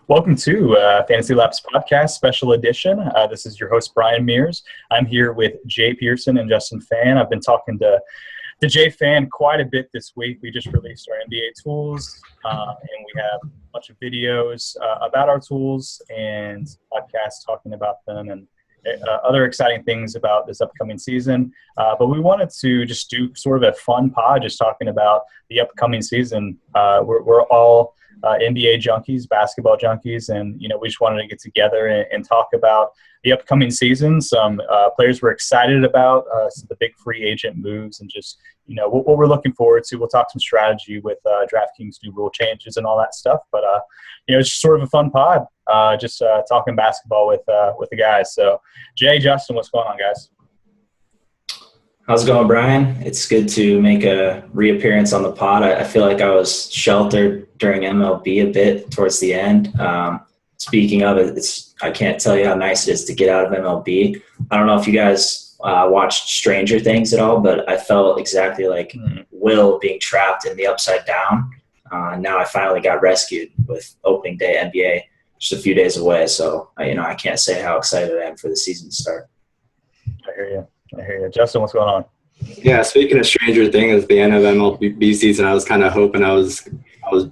Welcome to FantasyLabs podcast special edition. This is your host, Bryan Mears. I'm here with Jay Persson and Justin Phan. I've been talking to Jay Phan quite a bit this week. We just released our NBA tools, and we have a bunch of videos about our tools and podcasts talking about them and other exciting things about this upcoming season. But we wanted to just do sort of a fun pod just talking about the upcoming season. We're all NBA junkies, basketball junkies, and we just wanted to get together and talk about the upcoming season, some players we're excited about, some of the big free agent moves, and just what we're looking forward to. We'll talk some strategy with DraftKings new rule changes and all that stuff. But it's just sort of a fun pod, just talking basketball with the guys. So Jay, Justin, what's going on, guys? How's it going, Brian? It's good to make a reappearance on the pod. I feel like I was sheltered during MLB a bit towards the end. Speaking of it, I can't tell you how nice it is to get out of MLB. I don't know if you guys watched Stranger Things at all, but I felt exactly like Will being trapped in the Upside Down. Now I finally got rescued with opening day NBA just a few days away. So, I can't say how excited I am for the season to start. I hear you. Justin, what's going on? Yeah, speaking of Stranger Things, at the end of MLB season, I was kind of hoping I was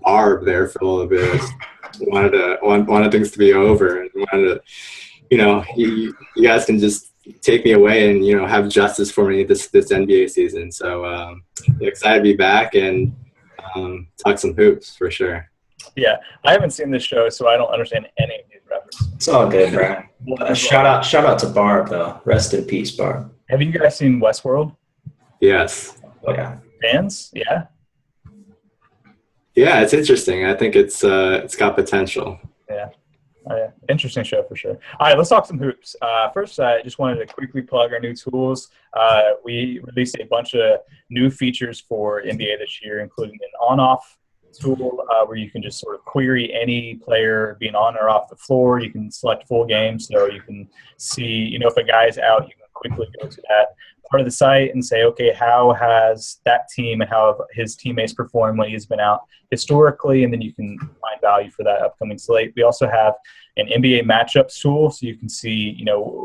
Barb there for a little bit. Wanted things to be over, and wanted to, you guys can just take me away and have justice for me this NBA season. So excited to be back and talk some hoops for sure. Yeah, I haven't seen this show, so I don't understand any of these references. It's all good, Brian. Shout out to Barb though. Rest in peace, Barb. Have you guys seen Westworld? Yes. Oh yeah. Fans? Yeah. Yeah, it's interesting. I think it's got potential. Yeah. Oh, yeah. Interesting show for sure. All right, let's talk some hoops. First, I just wanted to quickly plug our new tools. We released a bunch of new features for NBA this year, including an on-off tool where you can just sort of query any player being on or off the floor. You can select full games, so you can see, if a guy's out, you can quickly go to that part of the site and say, okay, how has that team and how have his teammates performed when he's been out historically, and then you can find value for that upcoming slate. We also have an NBA matchups tool, so you can see,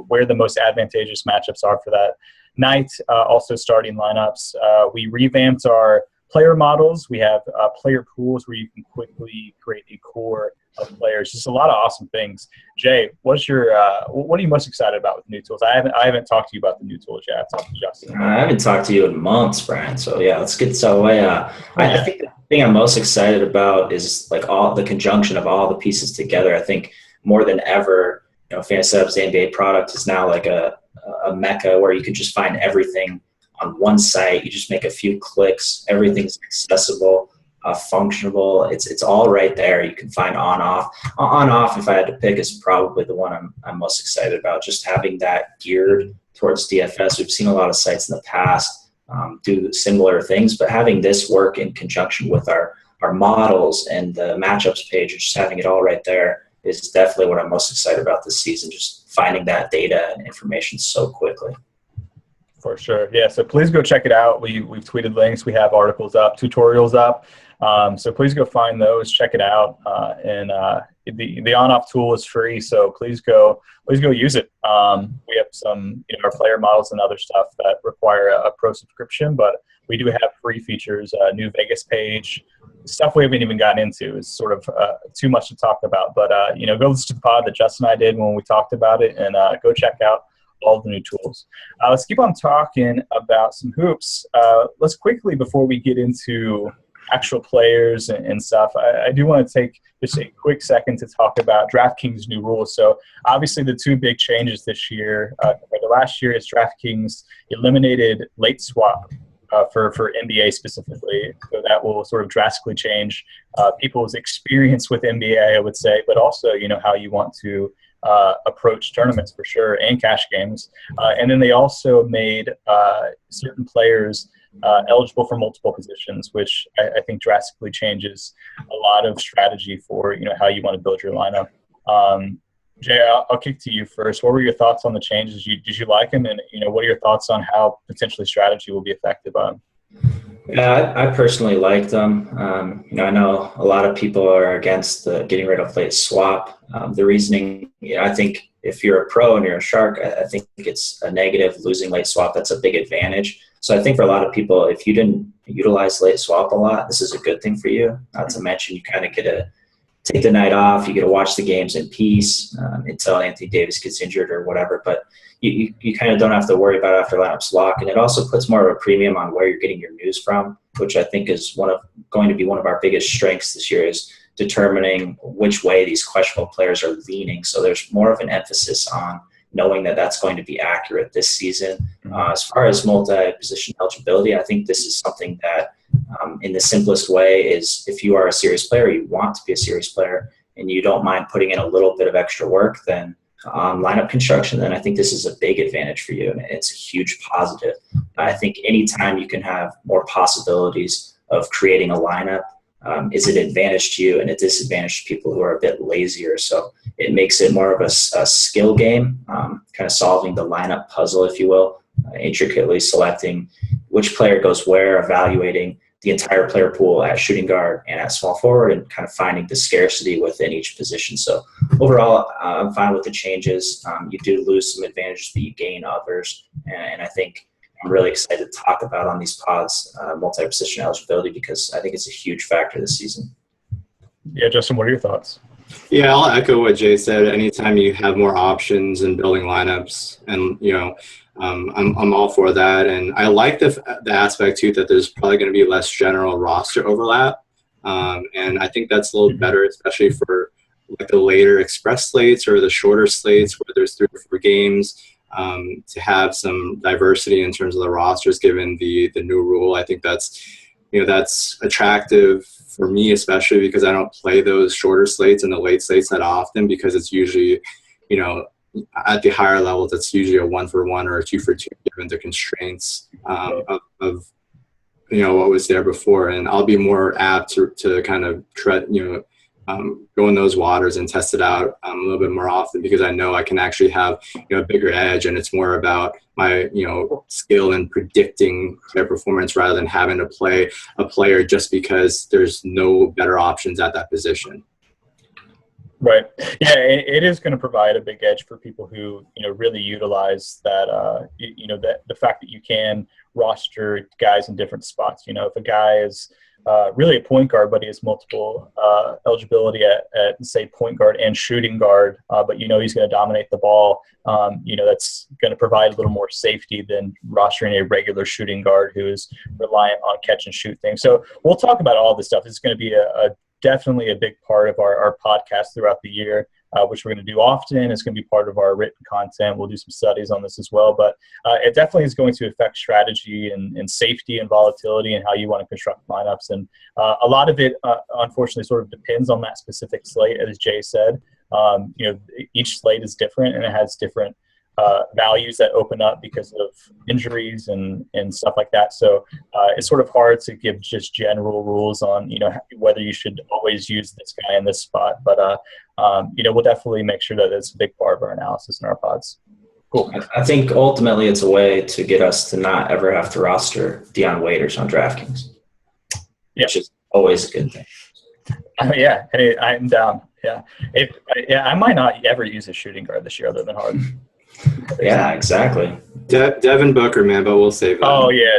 where the most advantageous matchups are for that night. Also starting lineups. We revamped our player models. We have player pools where you can quickly create a core of players. Just a lot of awesome things. Jay, what are you most excited about with new tools? I haven't talked to you about the new tools yet. I've talked to Justin. I haven't talked to you in months, Brian. So yeah, let's get this out of the way. I think the thing I'm most excited about is like all the conjunction of all the pieces together. I think more than ever, FantasyLabs, the NBA product, is now like a mecca where you can just find everything on one site. You just make a few clicks. Everything's accessible, functional. It's all right there. You can find on-off. On-off, if I had to pick, is probably the one I'm most excited about. Just having that geared towards DFS. We've seen a lot of sites in the past do similar things, but having this work in conjunction with our models and the matchups page, and just having it all right there is definitely what I'm most excited about this season. Just finding that data and information so quickly. For sure. Yeah, so please go check it out. We've tweeted links. We have articles up, tutorials up. So please go find those, check it out. And the on-off tool is free, so please go use it. We have some, our player models and other stuff that require a pro subscription, but we do have free features, new Vegas page, stuff we haven't even gotten into. Is sort of too much to talk about. But, go listen to the pod that Justin and I did when we talked about it, and go check out all the new tools. Let's keep on talking about some hoops. Let's quickly, before we get into actual players and stuff, I do want to take just a quick second to talk about DraftKings new rules. So obviously the two big changes this year compared to last year is DraftKings eliminated late swap for NBA specifically. So that will sort of drastically change people's experience with NBA, I would say, but also, how you want to approach tournaments for sure, and cash games. And then they also made certain players eligible for multiple positions, which I think drastically changes a lot of strategy for how you want to build your lineup. Jay, I'll kick to you first. What were your thoughts on the changes? Did you like them, and what are your thoughts on how potentially strategy will be affected by them? Yeah, I personally like them. I know a lot of people are against getting rid of late swap. The reasoning, I think if you're a pro and you're a shark, I think it's a negative losing late swap. That's a big advantage. So I think for a lot of people, if you didn't utilize late swap a lot, this is a good thing for you. Not to mention you kind of get to take the night off. You get to watch the games in peace until Anthony Davis gets injured or whatever. But you kind of don't have to worry about after lineups lock. And it also puts more of a premium on where you're getting your news from, which I think is going to be one of our biggest strengths this year, is determining which way these questionable players are leaning. So there's more of an emphasis on knowing that that's going to be accurate this season. As far as multi-position eligibility, I think this is something that in the simplest way is if you are a serious player, you want to be a serious player, and you don't mind putting in a little bit of extra work, then lineup construction, then I think this is a big advantage for you, and it's a huge positive. I think anytime you can have more possibilities of creating a lineup is an advantage to you and a disadvantage to people who are a bit lazier. So it makes it more of a skill game, kind of solving the lineup puzzle, if you will, intricately selecting which player goes where, evaluating the entire player pool at shooting guard and at small forward, and kind of finding the scarcity within each position. So overall, I'm fine with the changes. You do lose some advantages, but you gain others. And I think I'm really excited to talk about on these pods multi-position eligibility, because I think it's a huge factor this season. Yeah, Justin, what are your thoughts? Yeah, I'll echo what Jay said. Anytime you have more options in building lineups, and I'm all for that. And I like the aspect too that there's probably going to be less general roster overlap, and I think that's a little better, especially for like the later express slates or the shorter slates where there's 3 or 4 games. To have some diversity in terms of the rosters, given the new rule, I think that's attractive for me, especially because I don't play those shorter slates and the late slates that often, because it's usually, at the higher levels, it's usually a 1-for-1 or a 2-for-2, given the constraints of what was there before. And I'll be more apt to kind of tread, go in those waters and test it out a little bit more often, because I know I can actually have a bigger edge, and it's more about my skill in predicting their performance rather than having to play a player just because there's no better options at that position. Right. Yeah, it is going to provide a big edge for people who really utilize that. That the fact that you can roster guys in different spots. If a guy is really a point guard, but he has multiple eligibility at say point guard and shooting guard, but he's going to dominate the ball. That's going to provide a little more safety than rostering a regular shooting guard who is reliant on catch and shoot things. So we'll talk about all this stuff. It's going to be definitely a big part of our podcast throughout the year, which we're going to do often. It's going to be part of our written content. We'll do some studies on this as well, but it definitely is going to affect strategy and safety and volatility and how you want to construct lineups. And a lot of it, unfortunately, sort of depends on that specific slate, as Jay said. Each slate is different, and it has different values that open up because of injuries and stuff like that. So it's sort of hard to give just general rules on, whether you should always use this guy in this spot. But, we'll definitely make sure that it's a big part of our analysis in our pods. Cool. I think ultimately it's a way to get us to not ever have to roster Dion Waiters on DraftKings, which is always a good thing. Yeah, hey, I'm down. Yeah. I might not ever use a shooting guard this year other than Harden. Yeah, exactly. Devin Booker, man, but we'll save that. Oh yeah,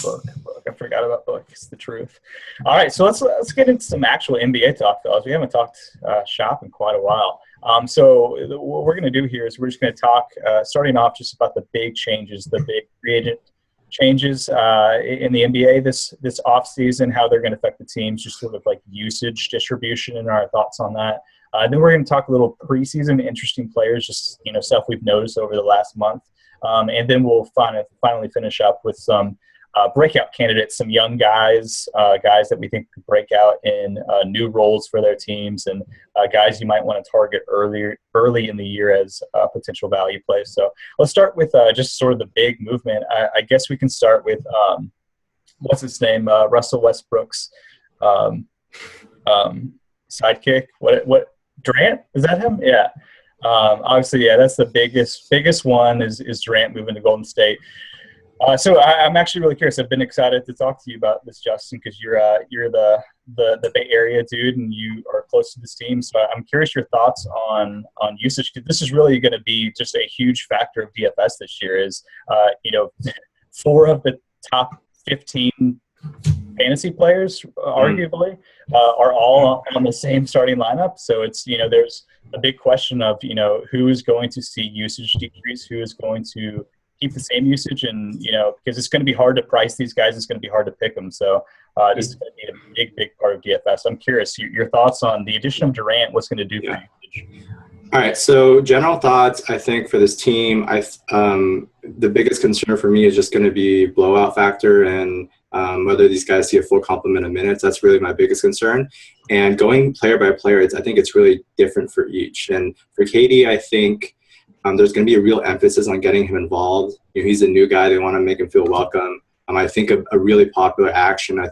Book. I forgot about Book. It's the truth. All right, so let's get into some actual NBA talk, fellas. We haven't talked shop in quite a while. So what we're going to do here is we're just going to talk, starting off, just about the big changes, the big free agent changes in the NBA this offseason, how they're going to affect the teams, just sort of like usage distribution and our thoughts on that. Then we're going to talk a little preseason, interesting players, just stuff we've noticed over the last month, and then we'll finally finish up with some breakout candidates, some young guys that we think could break out in new roles for their teams, and guys you might want to target early in the year as potential value plays. So let's start with just sort of the big movement. I guess we can start with what's his name, Russell Westbrook's sidekick. What? Durant, is that him? Yeah. Obviously, yeah, that's the biggest one is Durant moving to Golden State. So I'm actually really curious. I've been excited to talk to you about this, Justin, because you're the Bay Area dude, and you are close to this team. So I'm curious your thoughts on usage, because this is really going to be just a huge factor of DFS this year. Is 4 of the top 15 fantasy players, arguably, are all on the same starting lineup. So it's there's a big question of who is going to see usage decrease, who is going to keep the same usage, and because it's going to be hard to price these guys, it's going to be hard to pick them. So this is going to be a big part of DFS. I'm curious your thoughts on the addition of Durant. What's going to do for usage? All right. So general thoughts, I think for this team, the biggest concern for me is just going to be blowout factor and whether these guys see a full complement of minutes. That's really my biggest concern. And going player by player, I think it's really different for each. And for KD, I think there's going to be a real emphasis on getting him involved. He's a new guy. They want to make him feel welcome. I think a really popular action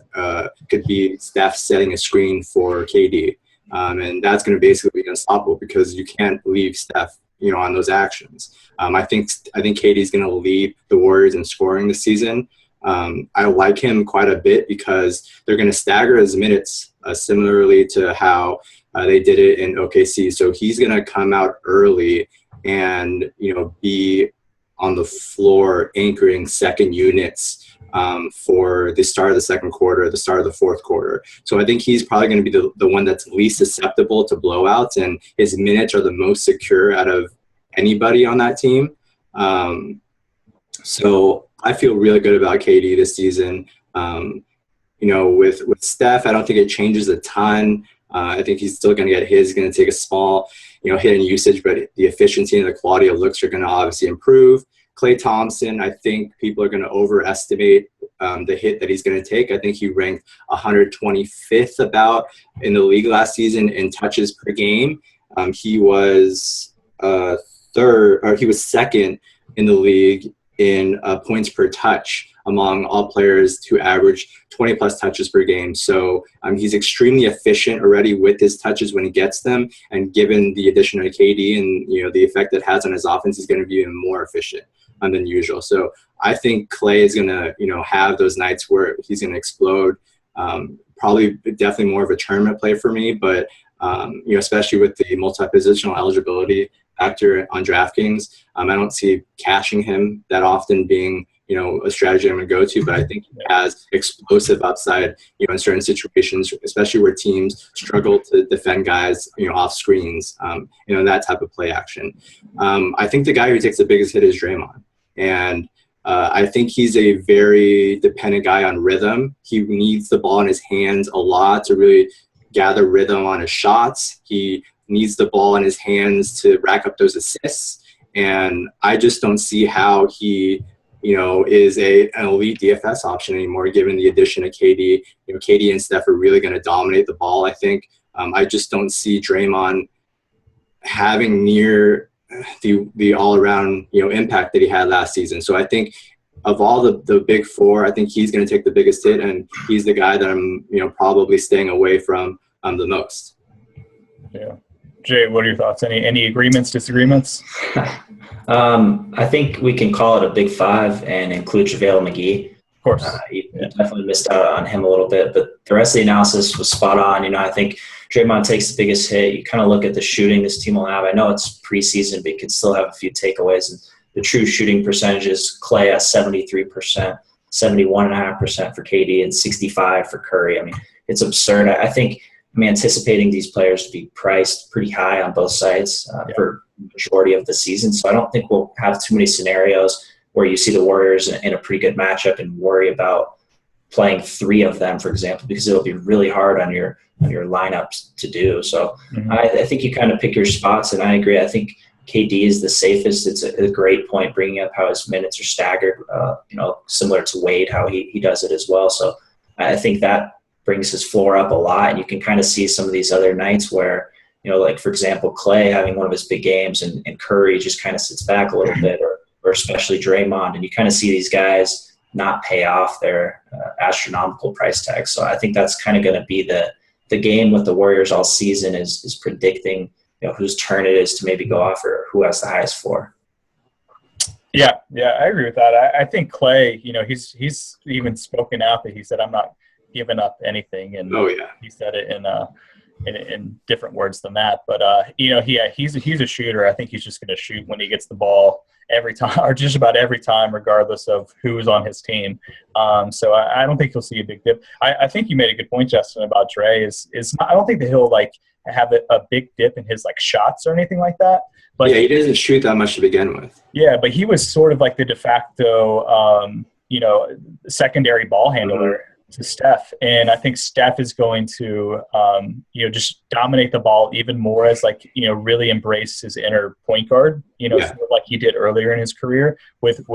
could be Steph setting a screen for KD. And that's going to basically be unstoppable because you can't leave Steph, on those actions. I think KD is going to lead the Warriors in scoring this season. I like him quite a bit because they're going to stagger his minutes similarly to how they did it in OKC. So he's going to come out early and be on the floor anchoring second units for the start of the second quarter, the start of the fourth quarter. So I think he's probably going to be the one that's least susceptible to blowouts, and his minutes are the most secure out of anybody on that team. So I feel really good about KD this season. With Steph, I don't think it changes a ton. I think he's still going to get his. He's going to take a small, hit in usage, but the efficiency and the quality of looks are going to obviously improve. Klay Thompson, I think people are going to overestimate the hit that he's going to take. I think he ranked 125th about in the league last season in touches per game. He was he was second in the league in points per touch among all players who average 20 plus touches per game. So he's extremely efficient already with his touches when he gets them, and given the addition of KD and the effect it has on his offense, he's going to be even more efficient than usual. So I think Klay is going to have those nights where he's going to explode. Probably definitely more of a tournament play for me, but especially with the multi-positional eligibility factor on DraftKings, I don't see cashing him that often being a strategy I'm going to go to, but I think he has explosive upside, in certain situations, especially where teams struggle to defend guys, off screens, that type of play action. I think the guy who takes the biggest hit is Draymond. And I think he's a very dependent guy on rhythm. He needs the ball in his hands a lot to really gather rhythm on his shots. He needs the ball in his hands to rack up those assists. And I just don't see how he is an elite DFS option anymore, given the addition of KD. KD and Steph are really going to dominate the ball, I think. I just don't see Draymond having near the all-around impact that he had last season. So I think of all the big four, I think he's going to take the biggest hit, and he's the guy that I'm probably staying away from the most. Yeah. Jay, what are your thoughts? Any agreements, disagreements? I think we can call it a big five and include JaVale McGee. Of course. You definitely missed out on him a little bit, but the rest of the analysis was spot on. I think Draymond takes the biggest hit. You kind of look at the shooting this team will have. I know it's preseason, but you could still have a few takeaways. And the true shooting percentages, Klay at 73%, 71.5% for KD, and 65% for Curry. I mean, it's absurd. I think I'm anticipating these players to be priced pretty high on both sides for the majority of the season. So I don't think we'll have too many scenarios where you see the Warriors in a pretty good matchup and worry about playing 3 of them, for example, because it'll be really hard on your lineups to do. So I think you kind of pick your spots, and I agree. I think KD is the safest. It's a great point, bringing up how his minutes are staggered, similar to Wade, how he does it as well. So I think that brings his floor up a lot, and you can kind of see some of these other nights where, like, for example, Klay having one of his big games and Curry just kind of sits back a little bit, or especially Draymond, and you kind of see these guys not pay off their astronomical price tags. So I think that's kind of going to be the game with the Warriors all season is predicting, whose turn it is to maybe go off or who has the highest floor. Yeah, I agree with that. I think Clay, he's even spoken out that he said, "I'm not giving up anything," and Oh yeah. he said it in different words than that. But he's a shooter. I think he's just going to shoot when he gets the ball every time, or just about every time, regardless of who's on his team. So I don't think he'll see a big dip. I think you made a good point, Justin, about Dre. I don't think that he'll like have a big dip in his like shots or anything like that. But yeah, he doesn't shoot that much to begin with. Yeah, but he was sort of like the de facto, secondary ball handler to Steph. And I think Steph is going to, just dominate the ball even more as like, really embrace his inner point guard, sort of like he did earlier in his career with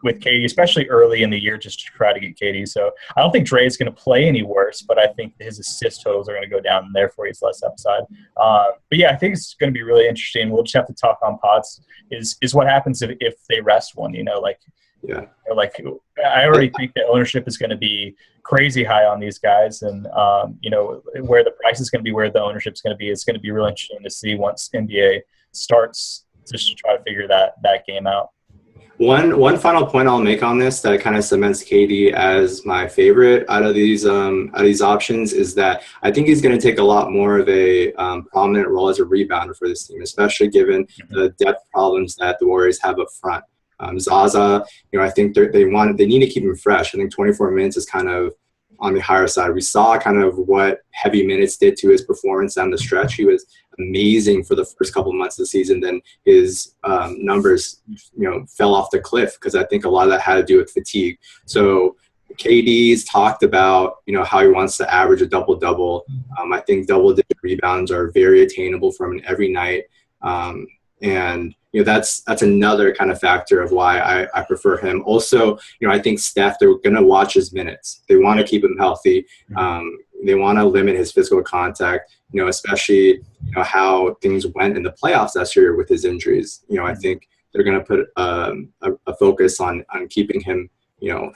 KD, especially early in the year, just to try to get KD. So I don't think Dre is going to play any worse, but I think his assist totals are going to go down, and therefore he's less upside. But yeah, I think it's going to be really interesting. We'll just have to talk on pods is what happens if they rest one, like I already think that ownership is going to be crazy high on these guys, and where the price is going to be, where the ownership is going to be, it's going to be really interesting to see once NBA starts, just to try to figure that game out. One final point I'll make on this that kind of cements KD as my favorite out of these options is that I think he's going to take a lot more of a prominent role as a rebounder for this team, especially given the depth problems that the Warriors have up front. Zaza, I think they need to keep him fresh. I think 24 minutes is kind of on the higher side. We saw kind of what heavy minutes did to his performance down the stretch. He was amazing for the first couple of months of the season. Then his numbers, fell off the cliff because I think a lot of that had to do with fatigue. So KD's talked about, how he wants to average a double-double. I think double-digit rebounds are very attainable from him every night. And that's another kind of factor of why I prefer him. Also, I think Steph, they're going to watch his minutes. They want to keep him healthy. They want to limit his physical contact, especially, how things went in the playoffs last year with his injuries. I think they're going to put a focus on keeping him,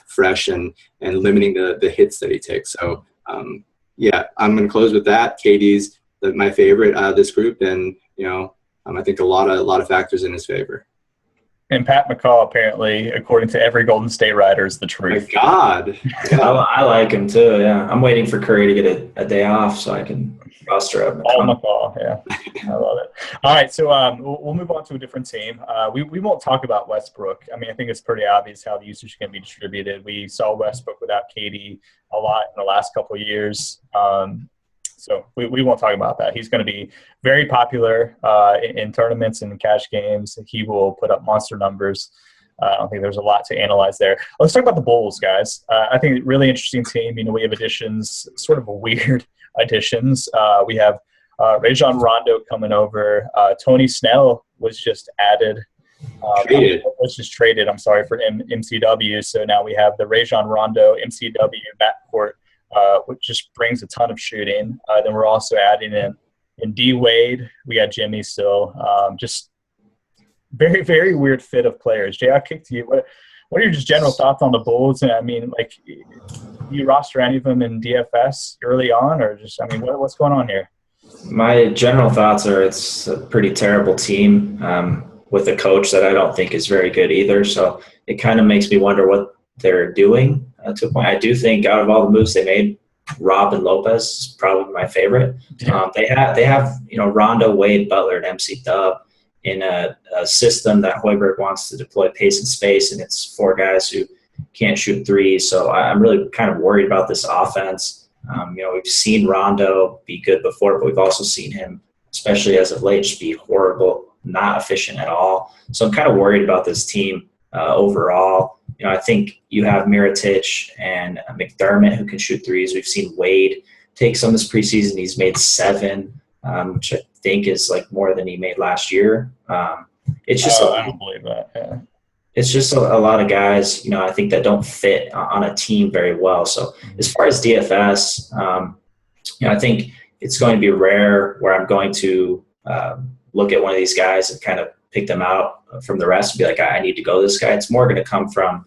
fresh and limiting the hits that he takes. So, I'm going to close with that. KD's my favorite out of this group. And, I think a lot of factors in his favor. And Pat McCaw, apparently, according to every Golden State writer, is the truth. My God. I like him too, yeah. I'm waiting for Curry to get a day off so I can roster up. All McCaw, yeah. I love it. All right, so we'll move on to a different team. We won't talk about Westbrook. I mean, I think it's pretty obvious how the usage is going to be distributed. We saw Westbrook without KD a lot in the last couple of years. So we won't talk about that. He's going to be very popular in tournaments and cash games. He will put up monster numbers. I don't think there's a lot to analyze there. Let's talk about the Bulls, guys. I think really interesting team. We have additions, sort of weird additions. We have Rajon Rondo coming over. Tony Snell was just added. Traded, I'm sorry, for MCW. So now we have the Rajon Rondo MCW backcourt, which just brings a ton of shooting. Then we're also adding in D Wade. We got Jimmy still. Just very, very weird fit of players. Jay, I'll kick to you. What are your just general thoughts on the Bulls? And I mean, like, you roster any of them in DFS early on, or just, what's going on here? My general thoughts are it's a pretty terrible team with a coach that I don't think is very good either. So it kind of makes me wonder what they're doing. To a point, I do think out of all the moves they made, Rob and Lopez is probably my favorite. They have Rondo, Wade, Butler, and MC Dub in a system that Hoiberg wants to deploy pace and space, and it's four guys who can't shoot threes. So I'm really kind of worried about this offense. We've seen Rondo be good before, but we've also seen him, especially as of late, just be horrible, not efficient at all. So I'm kind of worried about this team overall. I think you have Mirotic and McDermott who can shoot threes. We've seen Wade take some this preseason. He's made 7, which I think is like more than he made last year. It's just I don't believe that. Yeah. It's just a lot of guys, I think that don't fit on a team very well. So as far as DFS, I think it's going to be rare where I'm going to look at one of these guys and kind of pick them out from the rest and be like, I need to go this guy. It's more going to come from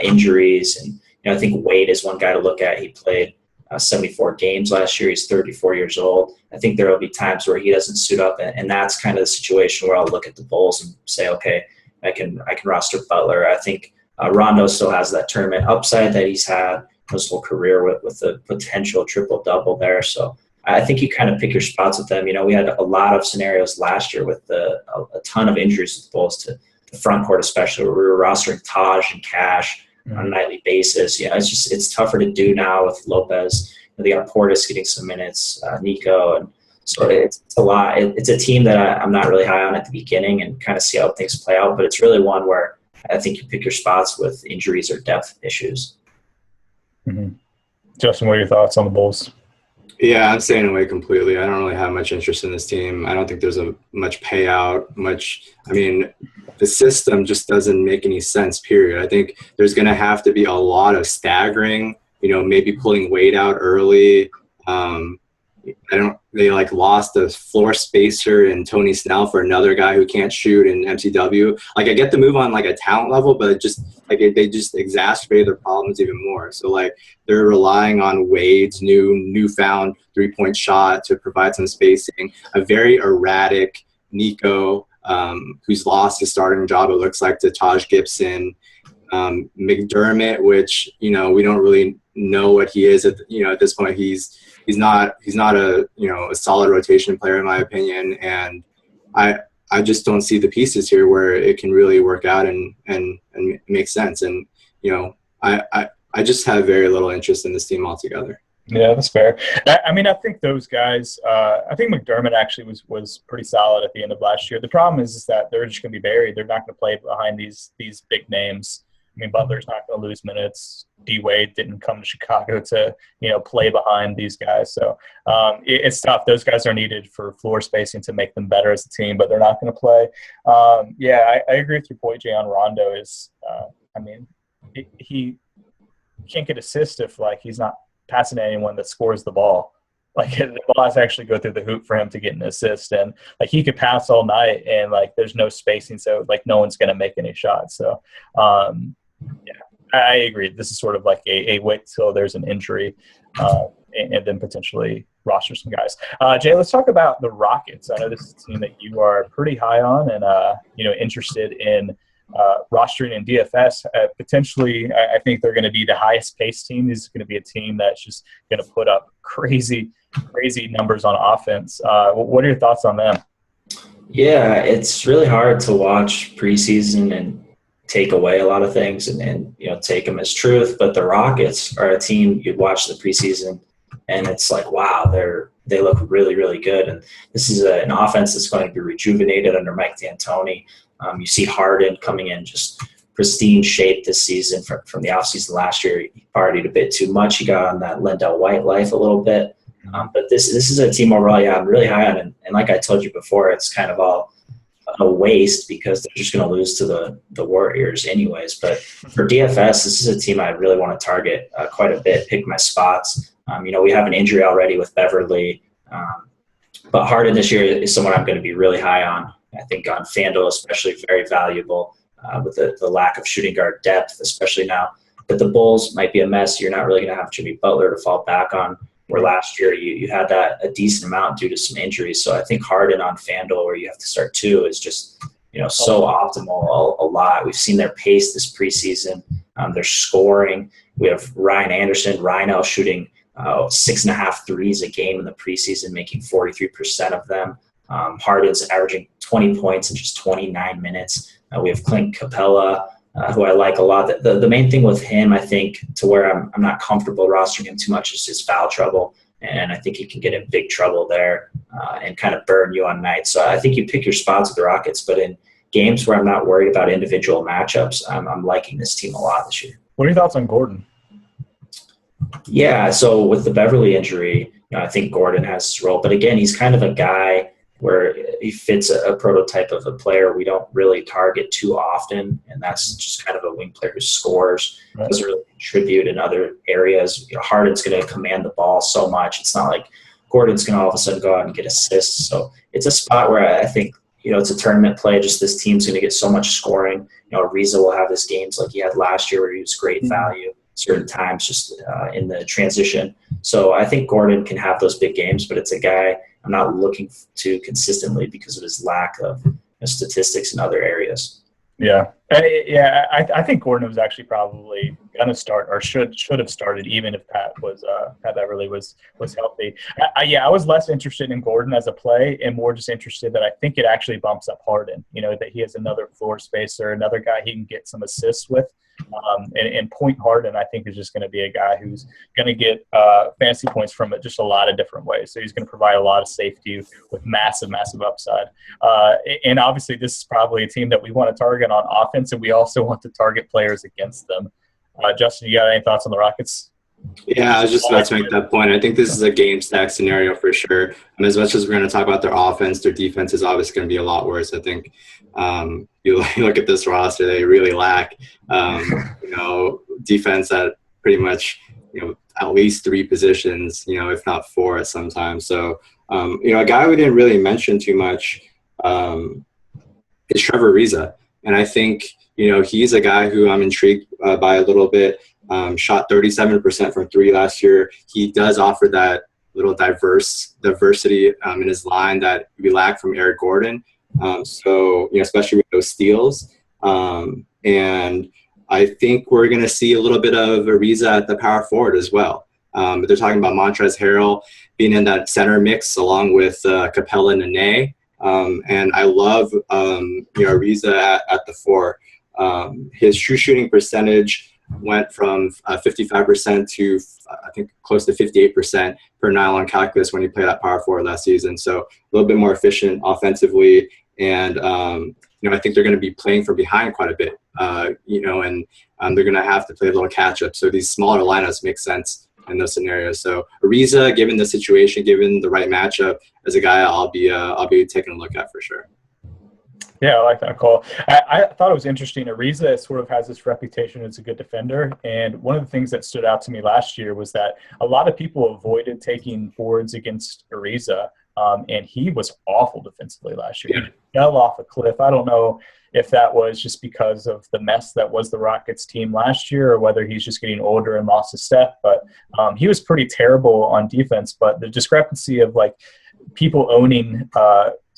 injuries. And, I think Wade is one guy to look at. He played 74 games last year. He's 34 years old. I think there will be times where he doesn't suit up. And that's kind of the situation where I'll look at the Bulls and say, okay, I can roster Butler. I think Rondo still has that tournament upside that he's had his whole career with the potential triple-double there. So I think you kind of pick your spots with them. We had a lot of scenarios last year with a ton of injuries with the Bulls to the front court, especially where we were rostering Taj and Cash on a nightly basis. It's tougher to do now with Lopez. They got Portis getting some minutes, Nico, and so it's a lot. It's a team that I'm not really high on at the beginning and kind of see how things play out, but it's really one where I think you pick your spots with injuries or depth issues. Mm-hmm. Justin, what are your thoughts on the Bulls? Yeah, I'm staying away completely. I don't really have much interest in this team. I don't think there's much payout, the system just doesn't make any sense, period. I think there's going to have to be a lot of staggering, maybe pulling weight out early. They lost a floor spacer in Tony Snell for another guy who can't shoot in MCW. I get the move on a talent level, but they just exacerbate their problems even more. So they're relying on Wade's newfound 3-point shot to provide some spacing. A very erratic Nico, who's lost his starting job, it looks like, to Taj Gibson. McDermott, which we don't really know what he is at this point. He's not a a solid rotation player in my opinion, and I just don't see the pieces here where it can really work out and make sense. And I just have very little interest in this team altogether. Yeah, that's fair. I think those guys. I think McDermott actually was pretty solid at the end of last year. The problem is that they're just going to be buried. They're not going to play behind these big names. Butler's not going to lose minutes. D Wade didn't come to Chicago to play behind these guys. So it's tough. Those guys are needed for floor spacing to make them better as a team, but they're not going to play. I agree with your point, Jay, on Rondo. He can't get assists if he's not passing to anyone that scores the ball. The ball has to actually go through the hoop for him to get an assist, and he could pass all night, and there's no spacing, so no one's going to make any shots. So I agree. This is sort of a wait till there's an injury, and then potentially roster some guys. Jay, let's talk about the Rockets. I know this is a team that you are pretty high on and interested in rostering in DFS. Potentially, I think they're going to be the highest paced team. This is going to be a team that's just going to put up crazy numbers on offense. What are your thoughts on them? Yeah, it's really hard to watch preseason and take away a lot of things and take them as truth. But the Rockets are a team you'd watch the preseason and it's wow, they look really, really good. And this is an offense that's going to be rejuvenated under Mike D'Antoni. You see Harden coming in just pristine shape this season from the offseason last year. He partied a bit too much. He got on that Lendell White life a little bit. But this is a team overall, I'm really high on. And like I told you before, it's kind of all a waste because they're just going to lose to the Warriors anyways. But for DFS, this is a team I really want to target quite a bit, pick my spots. We have an injury already with Beverly. But Harden this year is someone I'm going to be really high on. I think on FanDuel especially very valuable with the lack of shooting guard depth, especially now. But the Bulls might be a mess. You're not really going to have Jimmy Butler to fall back on, where last year you had that a decent amount due to some injuries. So I think Harden on FanDuel, where you have to start two, is just so optimal a lot. We've seen their pace this preseason. Their scoring. We have Ryan Anderson, Rhino shooting 6.5 threes a game in the preseason, making 43% of them. Harden's averaging 20 points in just 29 minutes. We have Clint Capella, who I like a lot. The main thing with him, I think, to where I'm not comfortable rostering him too much, is his foul trouble. And I think he can get in big trouble there and kind of burn you on nights. So I think you pick your spots with the Rockets, but in games where I'm not worried about individual matchups, I'm liking this team a lot this year. What are your thoughts on Gordon? Yeah, so with the Beverly injury, I think Gordon has his role. But again, he's kind of a guy where he fits a prototype of a player we don't really target too often, and that's just kind of a wing player who scores, doesn't really contribute in other areas. Harden's going to command the ball so much. It's not like Gordon's going to all of a sudden go out and get assists. So it's a spot where I think, it's a tournament play. Just this team's going to get so much scoring. Ariza will have his games like he had last year where he was great value certain times just in the transition. So I think Gordon can have those big games, but it's a guy I'm not looking to consistently because of his lack of statistics in other areas. Yeah. I think Gordon was actually probably going to start or should have started even if Pat Beverly was healthy. I was less interested in Gordon as a play and more just interested that I think it actually bumps up Harden. That he has another floor spacer, another guy he can get some assists with. And Point Harden, I think, is just going to be a guy who's going to get fantasy points from it just a lot of different ways. So he's going to provide a lot of safety with massive upside. And obviously, this is probably a team that we want to target on offense, and we also want to target players against them. Justin, you got any thoughts on the Rockets? Yeah, I was just about to make that point. I think this is a game stack scenario for sure. As much as we're going to talk about their offense, their defense is obviously going to be a lot worse. I think you look at this roster, they really lack, defense at pretty much, at least 3 positions, if not 4 at some time. So, a guy we didn't really mention too much is Trevor Ariza. And I think, he's a guy who I'm intrigued by a little bit. Shot 37% from 3 last year. He does offer that little diversity in his line that we lack from Eric Gordon. Especially with those steals. And I think we're going to see a little bit of Ariza at the power forward as well. But they're talking about Montrezl Harrell being in that center mix along with Capella and Nene. And I love Ariza at the 4. His true shooting percentage went from 55% to I think close to 58% per nylon calculus when he played at power forward last season. So a little bit more efficient offensively, and I think they're going to be playing from behind quite a bit. And they're going to have to play a little catch up. So these smaller lineups make sense in those scenarios. So Ariza, given the situation, given the right matchup, as a guy I'll be taking a look at for sure. Yeah, I like that call. I thought it was interesting. Ariza sort of has this reputation as a good defender. And one of the things that stood out to me last year was that a lot of people avoided taking boards against Ariza. And he was awful defensively last year. Yeah. He fell off a cliff. I don't know if that was just because of the mess that was the Rockets team last year or whether he's just getting older and lost his step. But he was pretty terrible on defense. But the discrepancy of people owning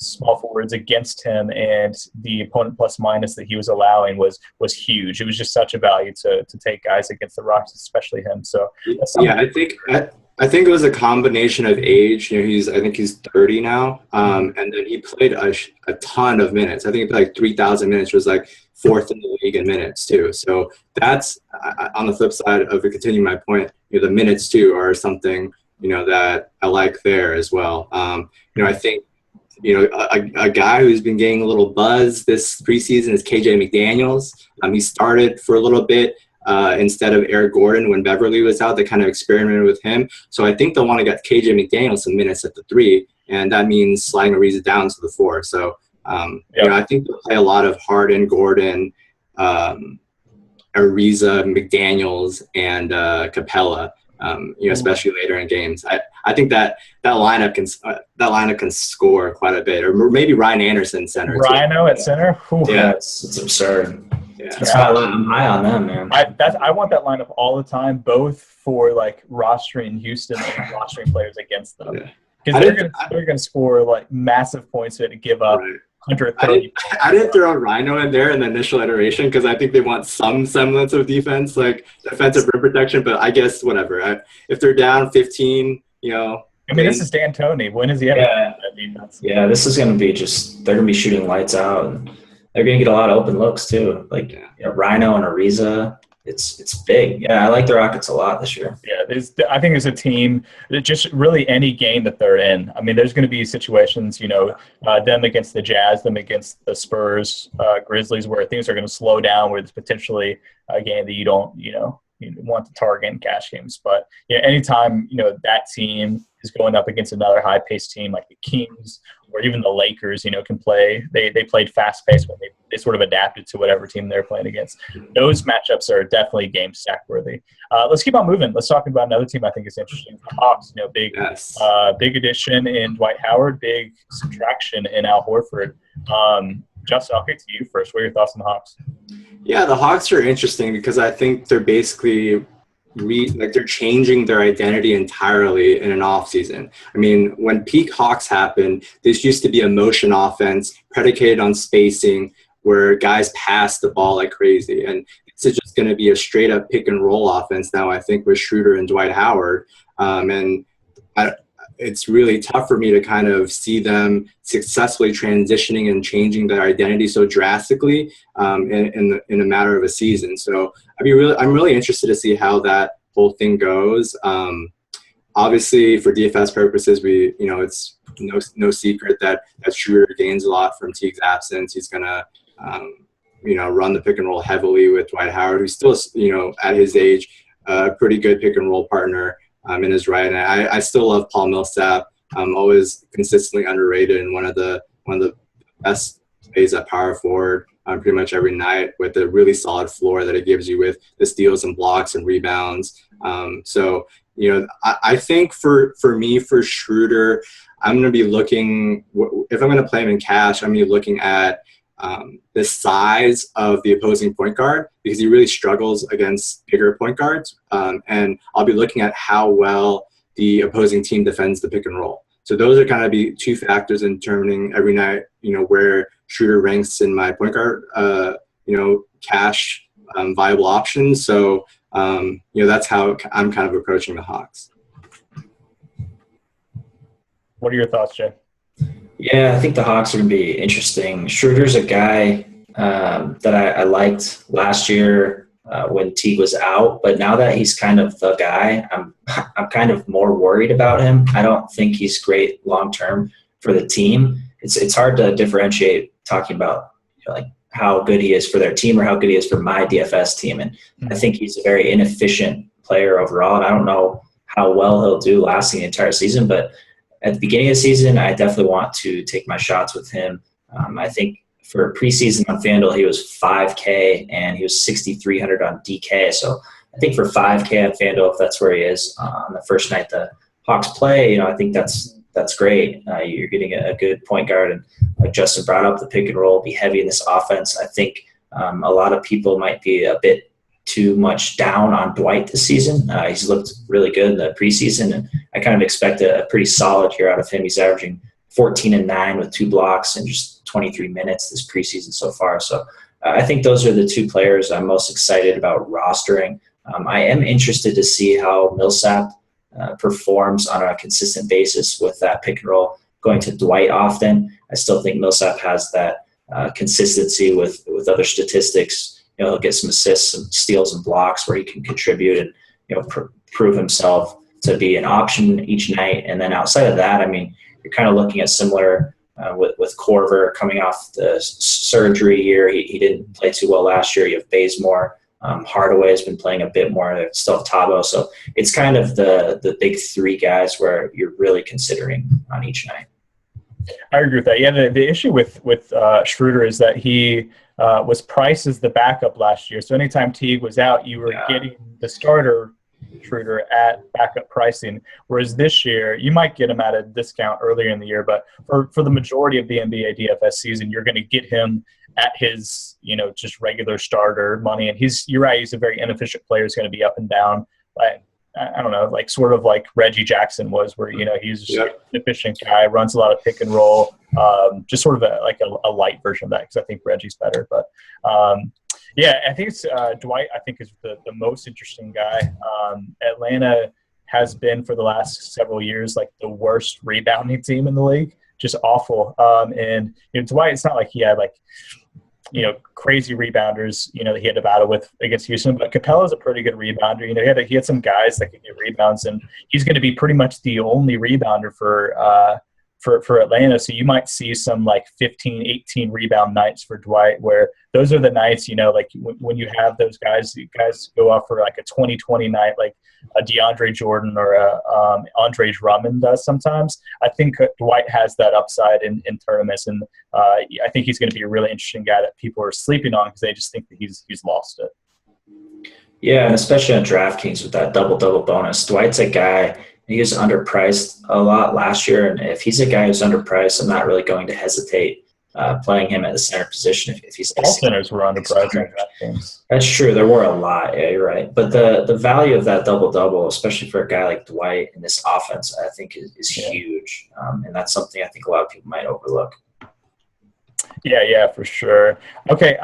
small forwards against him and the opponent plus minus that he was allowing was huge. It was just such a value to take guys against the Rockets, especially him. So I think it was a combination of age. I think he's 30 now, and then he played a ton of minutes. I think he played 3,000 minutes, was 4th in the league in minutes too. So that's on the flip side of continuing my point. The minutes too are something that I like there as well. I think a guy who's been getting a little buzz this preseason is KJ McDaniels. He started for a little bit. Instead of Eric Gordon when Beverly was out. They kind of experimented with him. So I think they'll want to get KJ McDaniels some minutes at the 3, and that means sliding Ariza down to the 4. So, I think they'll play a lot of Harden, Gordon, Ariza, McDaniels, and Capella, especially later in games. I think that lineup can score quite a bit, or maybe Ryan Anderson center. Rhino at center? Ooh. Yeah, it's absurd. Yeah. I'm high on them, man. I want that lineup all the time, both for rostering Houston and rostering players against them. Because they're going to score massive points to give up 130. I didn't throw Rhino in there in the initial iteration because I think they want some semblance of defense, defensive rim protection. But I guess whatever. If they're down 15, this is D'Antoni. When is he ever that defense? Yeah, this is going to be they're going to be shooting lights out. And they're going to get a lot of open looks too. Rhino and Ariza. It's big. Yeah, I like the Rockets a lot this year. Yeah, I think there's a team that just really any game that they're in. I mean, there's going to be situations, them against the Jazz, them against the Spurs, Grizzlies, where things are going to slow down, where it's potentially a game that you don't, you want to target in cash games. But anytime, that team is going up against another high-paced team like the Kings or even the Lakers, can play. They played fast-paced when they sort of adapted to whatever team they're playing against. Those matchups are definitely game stack worthy. Let's keep on moving. Let's talk about another team I think is interesting. The Hawks, big addition in Dwight Howard, big subtraction in Al Horford. Justin, I'll kick to you first. What are your thoughts on the Hawks? Yeah, the Hawks are interesting because I think they're basically they're changing their identity entirely in an offseason. I mean, when peak Hawks happened, this used to be a motion offense predicated on spacing where guys pass the ball like crazy. And it's just going to be a straight up pick and roll offense now, I think, with Schroeder and Dwight Howard. It's really tough for me to kind of see them successfully transitioning and changing their identity so drastically in a matter of a season. So I'm really interested to see how that whole thing goes. Obviously, for DFS purposes, it's no secret that Schroeder gains a lot from Teague's absence. He's gonna run the pick and roll heavily with Dwight Howard, who's still at his age a pretty good pick and roll partner. In his right, and I still love Paul Millsap. Always consistently underrated and one of the best plays at power forward pretty much every night, with a really solid floor that it gives you with the steals and blocks and rebounds. I think for me, for Schroeder, I'm going to be looking, if I'm going to play him in cash, I'm going to be looking at the size of the opposing point guard, because he really struggles against bigger point guards. And I'll be looking at how well the opposing team defends the pick and roll. So those are kind of be two factors in determining every night, where Schroeder ranks in my point guard, cash viable options. So, that's how I'm kind of approaching the Hawks. What are your thoughts, Jay? Yeah, I think the Hawks are going to be interesting. Schroeder's a guy that I liked last year when Teague was out, but now that he's kind of the guy, I'm kind of more worried about him. I don't think he's great long term for the team. It's hard to differentiate talking about like how good he is for their team or how good he is for my DFS team, and I think he's a very inefficient player overall. And I don't know how well he'll do lasting the entire season, but at the beginning of the season, I definitely want to take my shots with him. I think for preseason on FanDuel, he was $5K and he was 6,300 on DK. So I think for $5K on FanDuel, if that's where he is on the first night the Hawks play, I think that's great. You're getting a good point guard, and like Justin brought up, the pick and roll will be heavy in this offense. I think a lot of people might be a bit too much down on Dwight this season. He's looked really good in the preseason, and I kind of expect a pretty solid year out of him. He's averaging 14 and 9 with 2 blocks in just 23 minutes this preseason so far. So I think those are the two players I'm most excited about rostering. I am interested to see how Millsap performs on a consistent basis with that pick and roll going to Dwight often. I still think Millsap has that consistency with other statistics. He'll get some assists, some steals and blocks where he can contribute and, prove himself to be an option each night. And then outside of that, I mean, you're kind of looking at similar with Korver coming off the surgery year. He didn't play too well last year. You have Bazemore. Hardaway has been playing a bit more. Still have Tabo. So it's kind of the big three guys where you're really considering on each night. I agree with that. Yeah, the issue with Schroeder is that he was priced as the backup last year. So anytime Teague was out, you were getting the starter Schroeder at backup pricing. Whereas this year, you might get him at a discount earlier in the year, but for the majority of the NBA DFS season, you're going to get him at his, just regular starter money. And you're right, he's a very inefficient player. He's going to be up and down. But I don't know, like sort of like Reggie Jackson was, where, he's just an efficient guy, runs a lot of pick and roll, just sort of a light version of that, because I think Reggie's better. But I think it's Dwight, I think, is the most interesting guy. Atlanta has been for the last several years like the worst rebounding team in the league, just awful. And Dwight, it's not like he had crazy rebounders, that he had to battle with against Houston, but Capella's a pretty good rebounder. He had some guys that could get rebounds, and he's going to be pretty much the only rebounder for Atlanta. So you might see some like 15, 18 rebound nights for Dwight, where those are the nights, like when you have those guys, you guys go off for like a 20-20 night, like a DeAndre Jordan or a Andre Drummond does sometimes. I think Dwight has that upside in tournaments, and I think he's going to be a really interesting guy that people are sleeping on because they just think that he's lost it. Yeah, and especially on DraftKings with that double-double bonus. Dwight's a guy, he was underpriced a lot last year, and if he's a guy who's underpriced, I'm not really going to hesitate playing him at the center position if he's like all centers were underpriced on DraftKings. That's true. There were a lot. Yeah, you're right. But the value of that double-double, especially for a guy like Dwight in this offense, I think is huge. And that's something I think a lot of people might overlook. Yeah, for sure. Okay,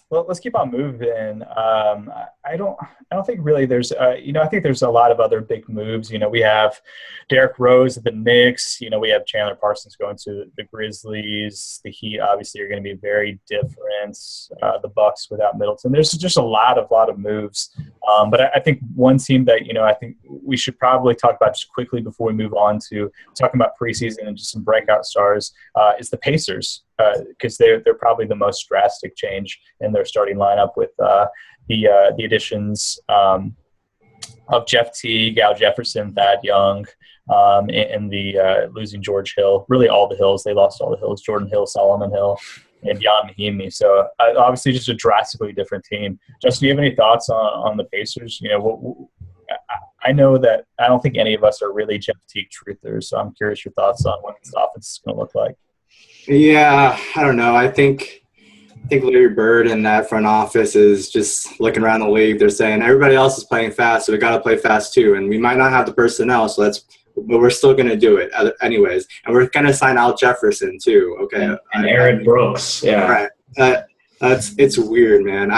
well, let's keep on moving. I don't think really there's, I think there's a lot of other big moves. We have Derrick Rose at the Knicks. We have Chandler Parsons going to the Grizzlies. The Heat obviously are going to be very different. The Bucks without Middleton. There's just a lot of moves. But I think one team that, I think we should probably talk about just quickly before we move on to talking about preseason and just some breakout stars is the Pacers, because they're probably the most drastic change in their starting lineup with the additions of Jeff Teague, Al Jefferson, Thad Young, and the losing George Hill. Really all the Hills. They lost all the Hills. Jordan Hill, Solomon Hill, and Jan Mahimi. So obviously just a drastically different team. Justin, do you have any thoughts on the Pacers? I know that I don't think any of us are really Jeff Teague truthers, so I'm curious your thoughts on what this offense is going to look like. Yeah, I don't know. I think Larry Bird and that front office is just looking around the league. They're saying everybody else is playing fast, so we got to play fast too. And we might not have the personnel, but we're still going to do it anyways. And we're going to sign Al Jefferson too. Okay, and Aaron Brooks. Yeah, right. It's weird, man.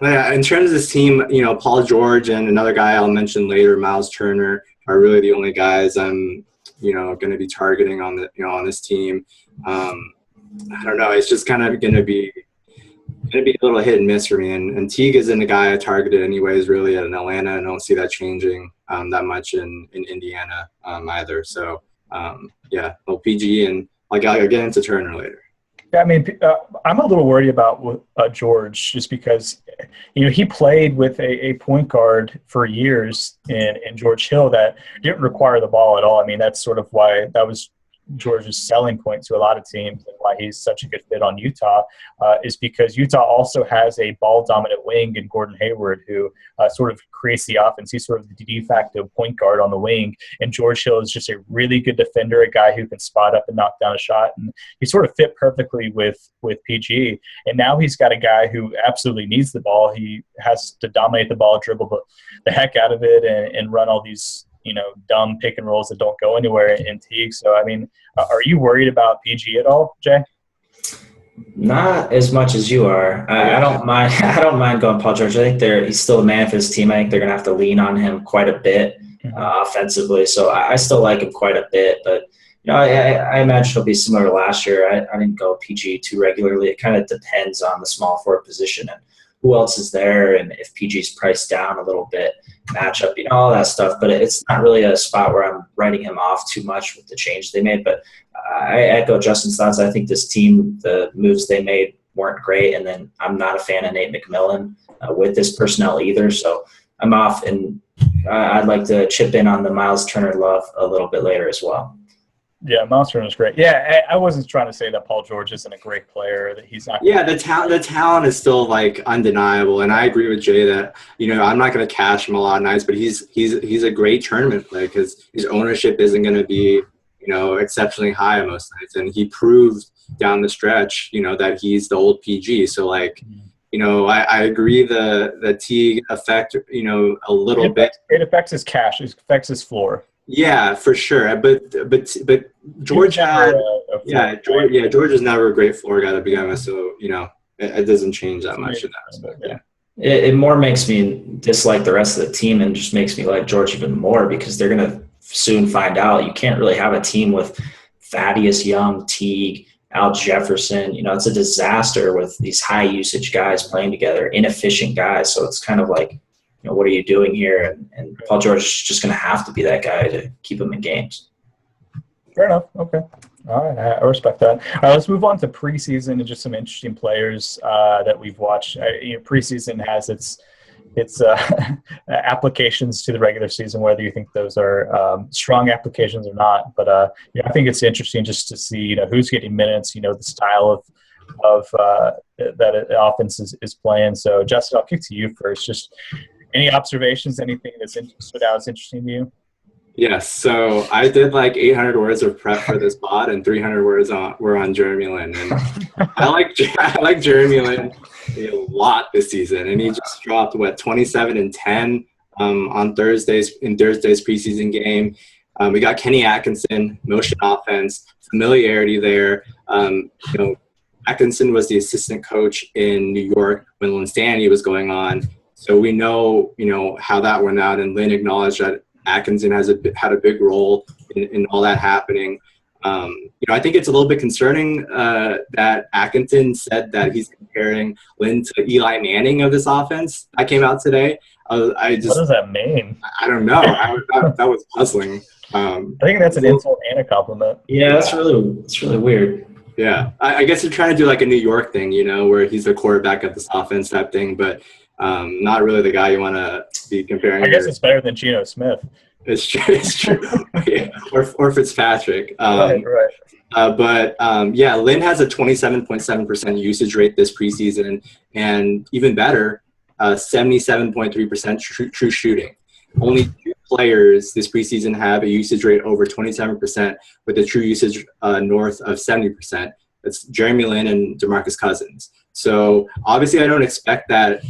In terms of this team, Paul George and another guy I'll mention later, Miles Turner, are really the only guys I'm going to be targeting on on this team. I don't know. It's just kind of going to be a little hit and miss for me. And Teague isn't the guy I targeted anyways, really, in Atlanta. I don't see that changing that much in Indiana either. So, well, PG, and I'll get into Turner later. Yeah, I mean, I'm a little worried about George just because, he played with a point guard for years in George Hill that didn't require the ball at all. I mean, that's sort of why that was George's selling point to a lot of teams and why he's such a good fit on Utah is because Utah also has a ball-dominant wing in Gordon Hayward who sort of creates the offense. He's sort of the de facto point guard on the wing, and George Hill is just a really good defender, a guy who can spot up and knock down a shot, and he sort of fit perfectly with PG. And now he's got a guy who absolutely needs the ball. He has to dominate the ball, dribble the heck out of it, and run all these dumb pick and rolls that don't go anywhere in Teague. So, I mean, are you worried about PG at all, Jay? Not as much as you are. I don't mind. I don't mind going Paul George. I think he's still a man for his team. I think they're going to have to lean on him quite a bit offensively. So I still like him quite a bit. But I imagine it'll be similar to last year. I didn't go PG too regularly. It kind of depends on the small forward position and who else is there, and if PG's priced down a little bit, matchup, all that stuff. But it's not really a spot where I'm writing him off too much with the change they made. But I echo Justin's thoughts. I think this team, the moves they made weren't great. And then I'm not a fan of Nate McMillan with this personnel either. So I'm off, and I'd like to chip in on the Miles Turner love a little bit later as well. Yeah, Miles Turner's great. Yeah, I wasn't trying to say that Paul George isn't a great player, that he's not. Yeah, the talent is still like undeniable, and I agree with Jay that I'm not going to cash him a lot of nights, but he's a great tournament player because his ownership isn't going to be exceptionally high most nights, and he proved down the stretch that he's the old PG. So I agree the Teague effect a little bit. It affects his cash. It affects his floor. Yeah, for sure. But George had George is never a great floor guy to begin with, so it doesn't change that much in that respect. Yeah. It more makes me dislike the rest of the team and just makes me like George even more because they're gonna soon find out you can't really have a team with Thaddeus Young, Teague, Al Jefferson. It's a disaster with these high usage guys playing together, inefficient guys. So it's kind of like, what are you doing here? And Paul George is just going to have to be that guy to keep him in games. Fair enough. Okay. All right. I respect that. All right, let's move on to preseason and just some interesting players that we've watched. Preseason has its applications to the regular season, whether you think those are strong applications or not. But I think it's interesting just to see who's getting minutes, the style of that offense is playing. So, Justin, I'll kick to you first. Just any observations, anything that's stood out as interesting to you? Yes. So I did like 800 words of prep for this pod, and 300 words were on Jeremy Lin. And I like Jeremy Lin a lot this season, and he just dropped 27 and 10 on Thursday's preseason game. We got Kenny Atkinson, motion offense, familiarity there. You know, Atkinson was the assistant coach in New York when Linsanity was going on. So we know, you know, how that went out, and Lynn acknowledged that Atkinson had a big role in all that happening. You know, I think it's a little bit concerning that Atkinson said that he's comparing Lynn to Eli Manning of this offense. That came out today. What does that mean? I don't know. That was puzzling. I think that's an insult and a compliment. Yeah, it's really weird. Yeah, I guess they're trying to do like a New York thing, you know, where he's the quarterback of this offense type thing, but not really the guy you want to be comparing. I guess it's better than Geno Smith. It's true. It's true. Yeah. Or Fitzpatrick. Right. But Lynn has a 27.7% usage rate this preseason, and even better, 77.3% true shooting. Only 2 players this preseason have a usage rate over 27% with a true usage north of 70%. That's Jeremy Lin and DeMarcus Cousins. So obviously I don't expect that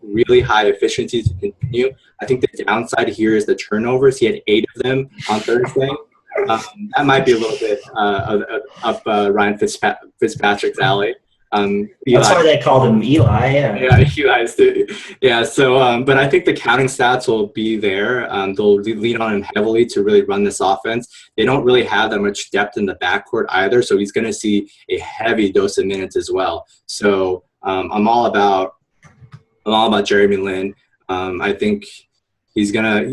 really high efficiency to continue. I think the downside here is the turnovers. He had 8 of them on Thursday. That might be a little bit up Ryan Fitzpatrick's alley. That's why they called him Eli. Yeah, Eli's too. Yeah, so, but I think the counting stats will be there. They'll lean on him heavily to really run this offense. They don't really have that much depth in the backcourt either, so he's going to see a heavy dose of minutes as well. So I'm all about Jeremy Lin. I think he's gonna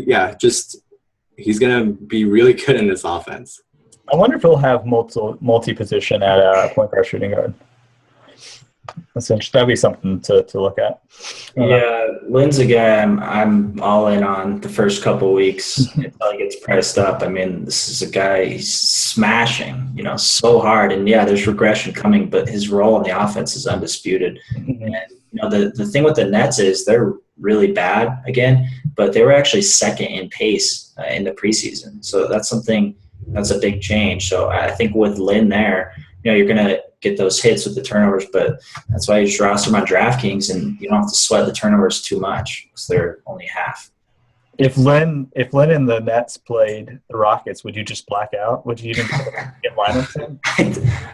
be really good in this offense. I wonder if he'll have multi-position at point guard, shooting guard. That's interesting. That'd be something to look at. Yeah, Lynn's a guy I'm all in on the first couple of weeks until he gets priced up. I mean, this is a guy, he's smashing, you know, so hard. And yeah, there's regression coming, but his role in the offense is undisputed. Mm-hmm. And you know, the thing with the Nets is they're really bad again, but they were actually second in pace in the preseason. So that's a big change. So I think with Lynn there, you know, you're going to get those hits with the turnovers, but that's why you just roster them on DraftKings, and you don't have to sweat the turnovers too much because they're only half. If Lynn and the Nets played the Rockets, would you just black out? Would you even get lineups in?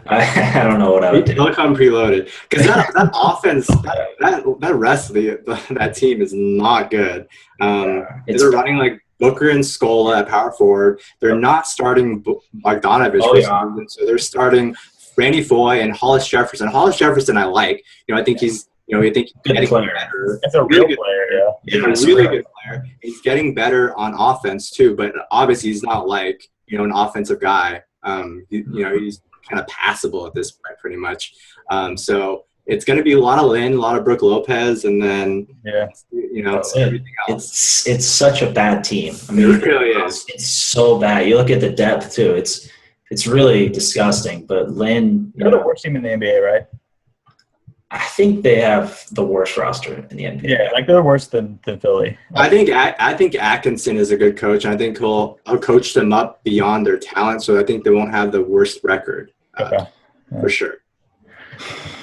I don't know what I would do. They'll come preloaded because that offense, that rest of that team is not good. They're running like Booker and Scola at power forward. They're not starting Bogdanovich for some reason, so they're starting Randy Foye and Hollis Jefferson. Hollis Jefferson, I like. You know, I think he's getting better. That's a real player, yeah. He's a really good player. He's getting better on offense too, but obviously he's not like, you know, an offensive guy. He's kind of passable at this point, pretty much. So it's going to be a lot of Lynn, a lot of Brook Lopez, and then everything else. It's such a bad team. I mean, it really is. It's so bad. You look at the depth too. It's really disgusting. But Lynn, they're the worst team in the NBA, right? I think they have the worst roster in the NBA. Yeah, like they're worse than Philly. I think Atkinson is a good coach. I think he'll coach them up beyond their talent, so I think they won't have the worst record for sure.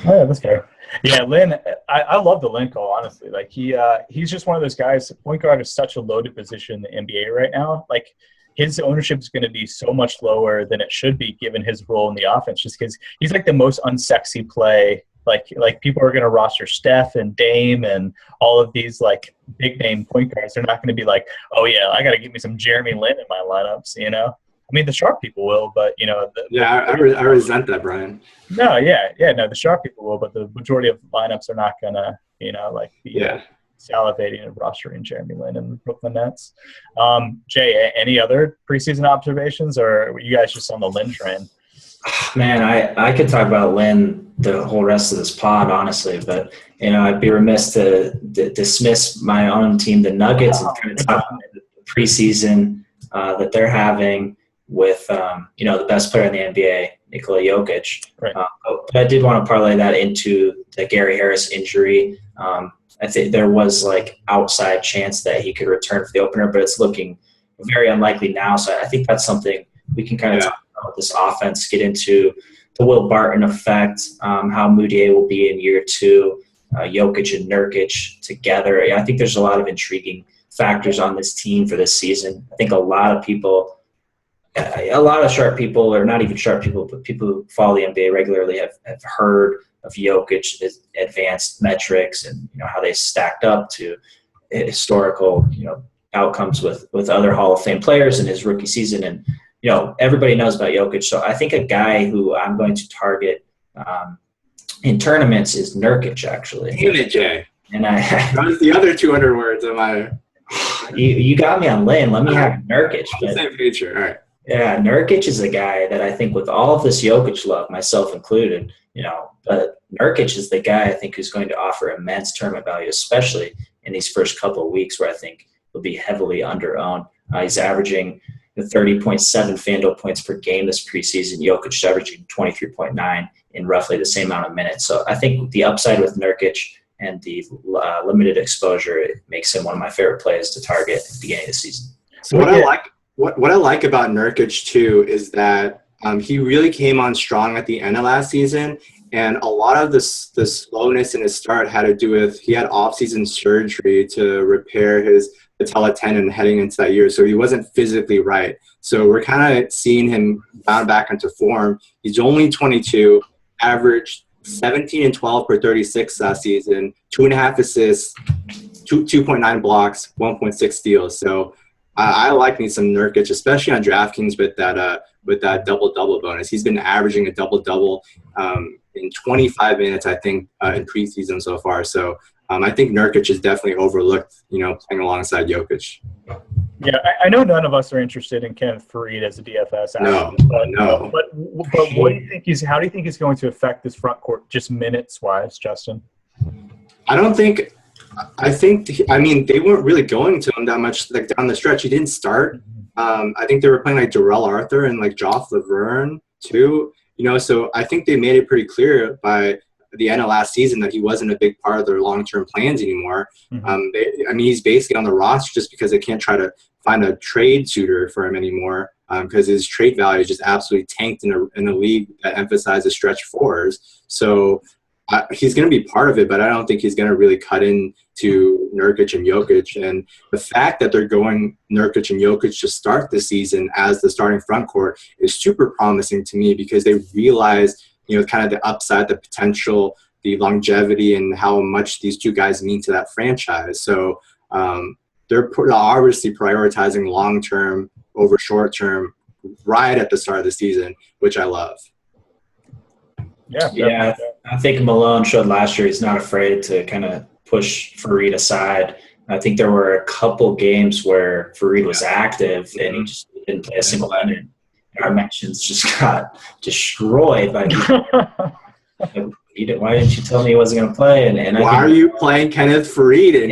Oh, yeah, that's fair. Yeah, Lynn, I love the Lynn call, honestly. Like he's just one of those guys. Point guard is such a loaded position in the NBA right now. Like his ownership is going to be so much lower than it should be given his role in the offense, just because he's like the most unsexy play. Like people are going to roster Steph and Dame and all of these like big name point guards. They're not going to be like, oh yeah, I got to give me some Jeremy Lin in my lineups. You know, I mean the sharp people will, but you know. I resent that, Brian. No, no, the sharp people will, but the majority of lineups are not going to, be salivating and rostering Jeremy Lin and the Brooklyn Nets. Jay, any other preseason observations, or were you guys just on the Lin train? Man, I could talk about Lynn the whole rest of this pod, honestly, but I'd be remiss to dismiss my own team, the Nuggets, and kind of talk about the preseason that they're having with the best player in the NBA, Nikola Jokic. Right. But I did want to parlay that into the Gary Harris injury. I think there was like outside chance that he could return for the opener, but it's looking very unlikely now. So I think that's something we can kind of talk about this offense, get into the Will Barton effect, how Moutier will be in year 2, Jokic and Nurkic together. I think there's a lot of intriguing factors on this team for this season. I think a lot of people a lot of sharp people, or not even sharp people, but people who follow the NBA regularly have heard of Jokic's advanced metrics and how they stacked up to historical outcomes with other Hall of Fame players in his rookie season. And everybody knows about Jokic. So I think a guy who I'm going to target in tournaments is Nurkic, actually. Damn it, Jay. And that was the other 200 words of my. You got me on lane. Let me have Nurkic. Same feature. All right. Yeah, Nurkic is a guy that I think, with all of this Jokic love, myself included, but Nurkic is the guy I think who's going to offer immense tournament value, especially in these first couple of weeks where I think he'll be heavily under-owned. He's averaging 30.7 FanDuel points per game this preseason. Jokic is averaging 23.9 in roughly the same amount of minutes. So I think the upside with Nurkic and the limited exposure, it makes him one of my favorite plays to target at the beginning of the season. So what I like about Nurkic too is that he really came on strong at the end of last season, and a lot of the slowness in his start had to do with he had off-season surgery to repair his patella tendon heading into that year, so he wasn't physically right. So we're kind of seeing him bound back into form. He's only 22, averaged 17 and 12 per 36 last season, 2.5 assists, 2.9 blocks, 1.6 steals. So I like me some Nurkic, especially on DraftKings with that double-double bonus. He's been averaging a double-double in 25 minutes, I think, in preseason so far. So I think Nurkic is definitely overlooked, playing alongside Jokic. Yeah, I know none of us are interested in Kenneth Faried as a DFS. No. But what do you think how do you think he's going to affect this front court, just minutes-wise, Justin? I think they weren't really going to him that much down the stretch. He didn't start. I think they were playing Darrell Arthur and Joff Laverne too. So I think they made it pretty clear by the end of last season that he wasn't a big part of their long-term plans anymore. Mm-hmm. He's basically on the roster just because they can't try to find a trade suitor for him anymore, because his trade value just absolutely tanked in a league that emphasizes stretch fours. So he's going to be part of it, but I don't think he's going to really cut into Nurkic and Jokic. And the fact that they're going Nurkic and Jokic to start the season as the starting front court is super promising to me, because they realize, kind of the upside, the potential, the longevity, and how much these two guys mean to that franchise. So they're obviously prioritizing long-term over short-term right at the start of the season, which I love. Yeah, I think Malone showed last year he's not afraid to kind of push Faried aside. I think there were a couple games where Faried was active and he just didn't play a single minute. Our mentions just got destroyed by people. Why didn't you tell me he wasn't going to play? And why are you playing Kenneth Faried?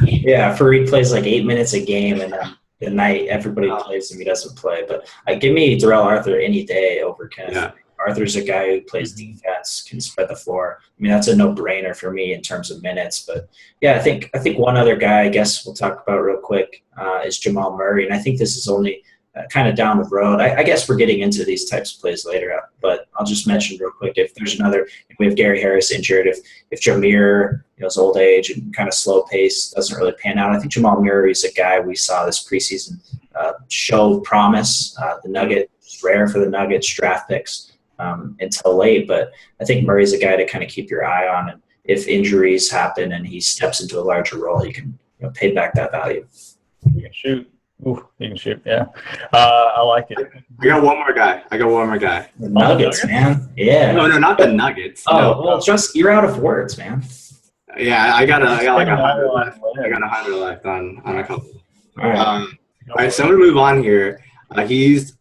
Yeah, Faried plays 8 minutes a game, and then the night everybody plays him, he doesn't play. But give me Darrell Arthur any day over Kenneth. Yeah. Arthur's a guy who plays defense, can spread the floor. That's a no-brainer for me in terms of minutes. But yeah, I think one other guy I guess we'll talk about real quick is Jamal Murray, and I think this is only kind of down the road. I guess we're getting into these types of plays later, but I'll just mention real quick, if there's if we have Gary Harris injured, if Jameer, his old age and kind of slow pace doesn't really pan out, I think Jamal Murray is a guy we saw this preseason show promise. The Nuggets, it's rare for the Nuggets draft picks until late, but I think Murray's a guy to kind of keep your eye on, and if injuries happen and he steps into a larger role, you can pay back that value. You can shoot. Ooh, you can shoot. Yeah, I like it. I got one more guy. The Nuggets, man. Yeah. No, not the Nuggets. Oh, well, just you're out of words, man. Yeah, I got 100 left. I got 100 left on a couple. All right, so I'm gonna move on here. He's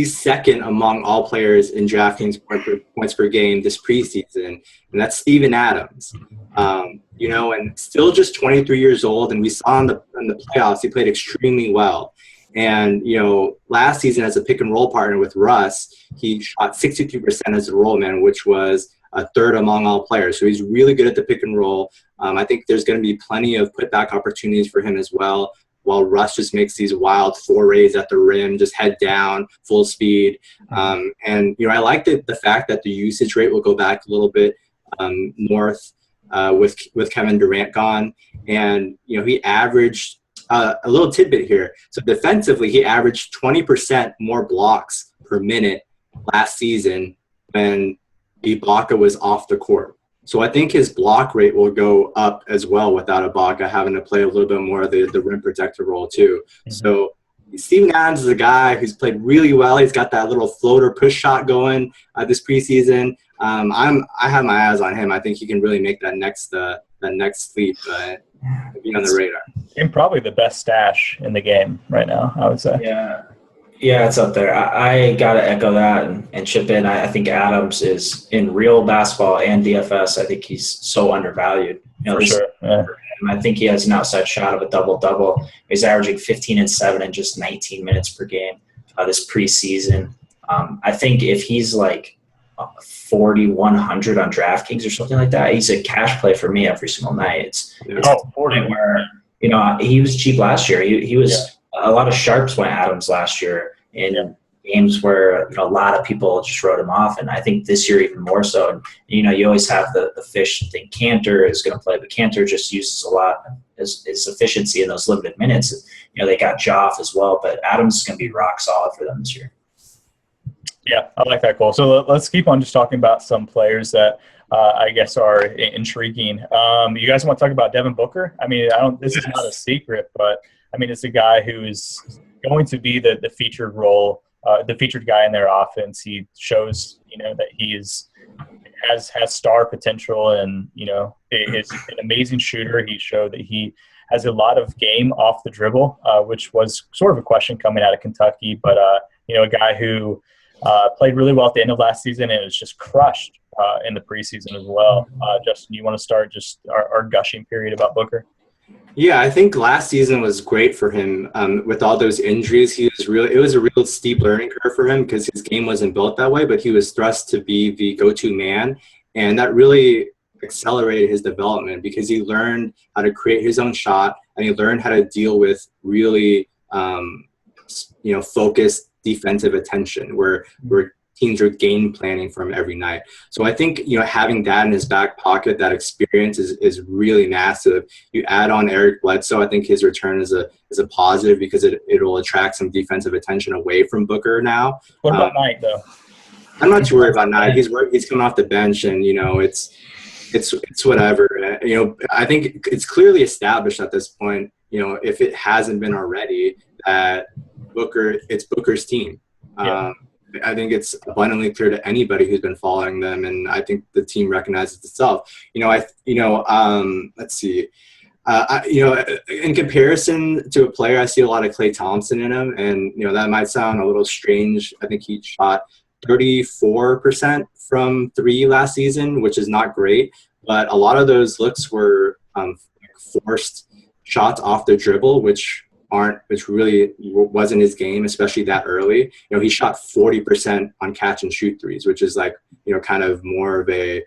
second among all players in DraftKings points per game this preseason, and that's Steven Adams. And still just 23 years old, and we saw in the playoffs he played extremely well. And last season as a pick and roll partner with Russ, he shot 63% as a roll man, which was a third among all players. So he's really good at the pick and roll. I think there's going to be plenty of putback opportunities for him as well, while Russ just makes these wild forays at the rim, just head down, full speed. I like the fact that the usage rate will go back a little bit north with Kevin Durant gone. And, he averaged a little tidbit here. So defensively, he averaged 20% more blocks per minute last season when Ibaka was off the court. So I think his block rate will go up as well without Ibaka having to play a little bit more of the rim protector role too. Mm-hmm. So Steven Adams is a guy who's played really well. He's got that little floater push shot going this preseason. I have my eyes on him. I think he can really make that next leap be on the radar. And probably the best stash in the game right now, I would say. Yeah, it's up there. I got to echo that and chip in. I think Adams is, in real basketball and DFS, I think he's so undervalued. For sure. Yeah. I think he has an outside shot of a double-double. He's averaging 15 and 7 in just 19 minutes per game this preseason. I think if he's like 4,100 on DraftKings or something like that, he's a cash play for me every single night. It's 40 where, he was cheap last year. He was a lot of sharps went Adams last year in games where a lot of people just wrote him off, and I think this year even more so. And you always have the fish think Cantor is going to play, but Cantor just uses a lot his efficiency in those limited minutes. They got Joff as well, but Adams is going to be rock solid for them this year. Yeah, I like that, Cole. So let's keep on just talking about some players that I guess are intriguing. You guys want to talk about Devin Booker? I mean, this is not a secret, but I mean, it's a guy who is going to be the featured role, the featured guy in their offense. He shows, that he has star potential, and is an amazing shooter. He showed that he has a lot of game off the dribble, which was sort of a question coming out of Kentucky. But a guy who played really well at the end of last season and was just crushed in the preseason as well. Justin, you want to start just our gushing period about Booker? Yeah, I think last season was great for him. With all those injuries, it was a real steep learning curve for him because his game wasn't built that way, but he was thrust to be the go-to man. And that really accelerated his development because he learned how to create his own shot, and he learned how to deal with really, focused defensive attention where teams are game planning for him every night. So I think, having that in his back pocket, that experience is really massive. You add on Eric Bledsoe, I think his return is a positive because it will attract some defensive attention away from Booker now. What about Knight, though? I'm not too worried about Knight. He's coming off the bench, and, it's whatever. I think it's clearly established at this point, if it hasn't been already, that it's Booker's team. Yeah. I think it's abundantly clear to anybody who's been following them, and I think the team recognizes itself. Let's see. In comparison to a player, I see a lot of Klay Thompson in him, and that might sound a little strange. I think he shot 34% from three last season, which is not great, but a lot of those looks were forced shots off the dribble, which really wasn't his game, especially that early. He shot 40% on catch and shoot threes, which is kind of more of a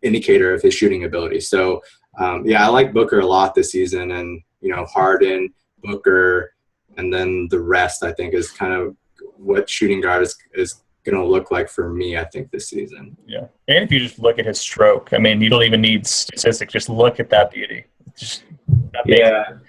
indicator of his shooting ability. So I like Booker a lot this season, and Harden, Booker, and then the rest I think is kind of what shooting guard is going to look like for me, I think, this season. Yeah, and if you just look at his stroke, I mean, you don't even need statistics. Just look at that beauty.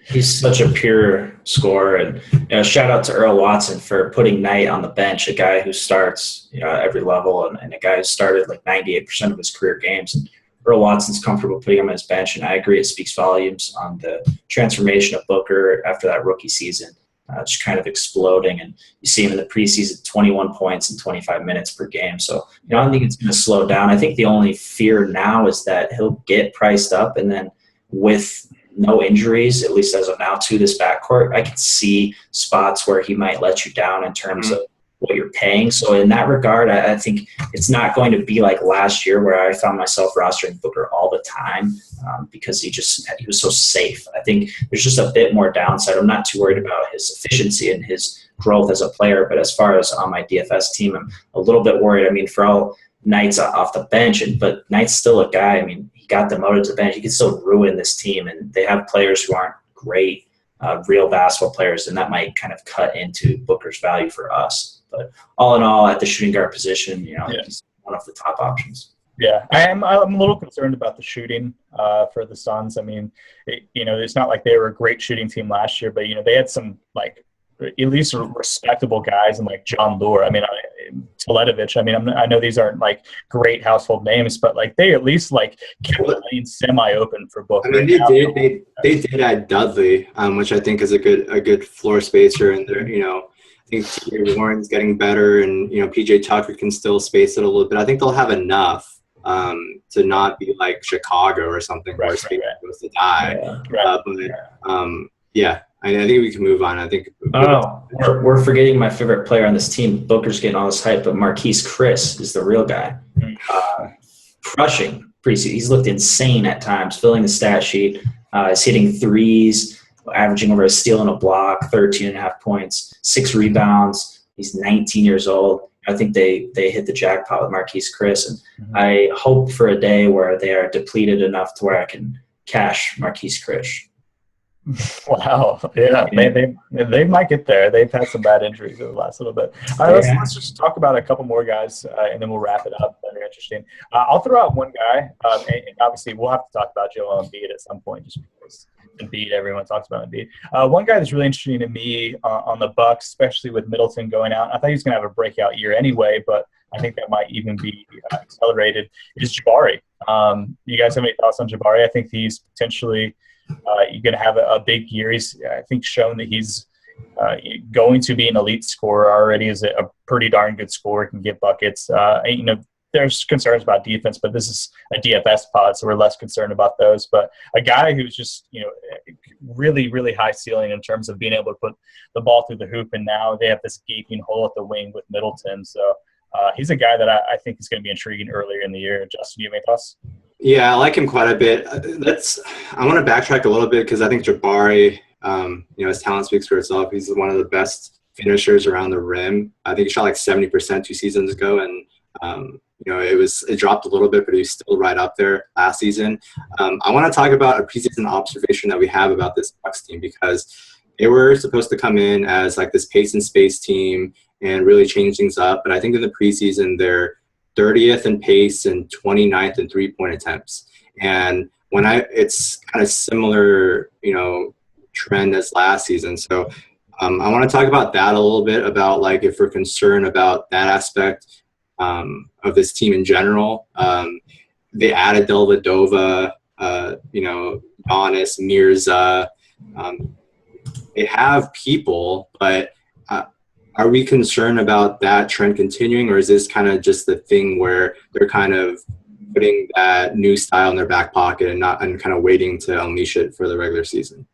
He's such a pure scorer, and shout out to Earl Watson for putting Knight on the bench, a guy who starts at every level, and a guy who started like 98% of his career games. And Earl Watson's comfortable putting him on his bench, and I agree it speaks volumes on the transformation of Booker after that rookie season, just kind of exploding. And you see him in the preseason, 21 points in 25 minutes per game. So I don't think it's going to slow down. I think the only fear now is that he'll get priced up, and then with no injuries, at least as of now, to this backcourt, I can see spots where he might let you down in terms of what you're paying. So in that regard, I think it's not going to be like last year where I found myself rostering Booker all the time because he was so safe. I think there's just a bit more downside. I'm not too worried about his efficiency and his growth as a player, but as far as on my DFS team, I'm a little bit worried. I mean, for all Knight's off the bench, but Knight's still a guy. I mean, he got demoted to the bench. He can still ruin this team, and they have players who aren't great, real basketball players, and that might kind of cut into Booker's value for us. But all in all, at the shooting guard position, he's one of the top options. Yeah, I'm a little concerned about the shooting for the Suns. I mean, it's not like they were a great shooting team last year, but they had some like at least respectable guys and like John Lure. I mean, Teletovic. I mean, I know these aren't like great household names, but like they at least like kept the lane semi-open for Booker. I mean, they did add Dudley, which I think is a good floor spacer, and they're I think T.J. Warren's getting better, and PJ Tucker can still space it a little bit. I think they'll have enough to not be like Chicago or something where space goes to die. Yeah. I think we can move on. I think. We're forgetting my favorite player on this team. Booker's getting all this hype, but Marquise Chris is the real guy. Crushing preseason. He's looked insane at times, filling the stat sheet. He's hitting threes, averaging over a steal and a block, 13.5 points, 6 rebounds. He's 19 years old. I think they hit the jackpot with Marquise Chris, and I hope for a day where they are depleted enough to where I can cash Marquise Chris. Wow. Yeah. They might get there. They've had some bad injuries over the last little bit. All right, let's just talk about a couple more guys, and then we'll wrap it up. Very interesting. I'll throw out one guy, and obviously we'll have to talk about Joel Embiid at some point, just because Embiid, everyone talks about Embiid. One guy that's really interesting to me on the Bucks, especially with Middleton going out. I thought he was going to have a breakout year anyway, but I think that might even be accelerated. Is Jabari? You guys have any thoughts on Jabari? I think he's potentially you're going to have a big year. He's, I think, shown that he's going to be an elite scorer already. Is a pretty darn good scorer, can get buckets. There's concerns about defense, but this is a DFS pod, so we're less concerned about those. But a guy who's just, really, really high ceiling in terms of being able to put the ball through the hoop, and now they have this gaping hole at the wing with Middleton. So he's a guy that I think is going to be intriguing earlier in the year. Justin, do you have any thoughts? Yeah, I like him quite a bit. I want to backtrack a little bit because I think Jabari, his talent speaks for itself. He's one of the best finishers around the rim. I think he shot like 70% 2 seasons ago, and it dropped a little bit, but he was still right up there last season. I want to talk about a preseason observation that we have about this Bucks team, because they were supposed to come in as like this pace and space team and really change things up. But I think in the preseason, they're 30th in pace and 29th in 3-point attempts. And it's kind of similar, trend as last season. So I want to talk about that a little bit, about like if we're concerned about that aspect of this team in general. They added Dellavedova, Giannis, Mirza. They have people, but are we concerned about that trend continuing, or is this kind of just the thing where they're kind of putting that new style in their back pocket and kind of waiting to unleash it for the regular season?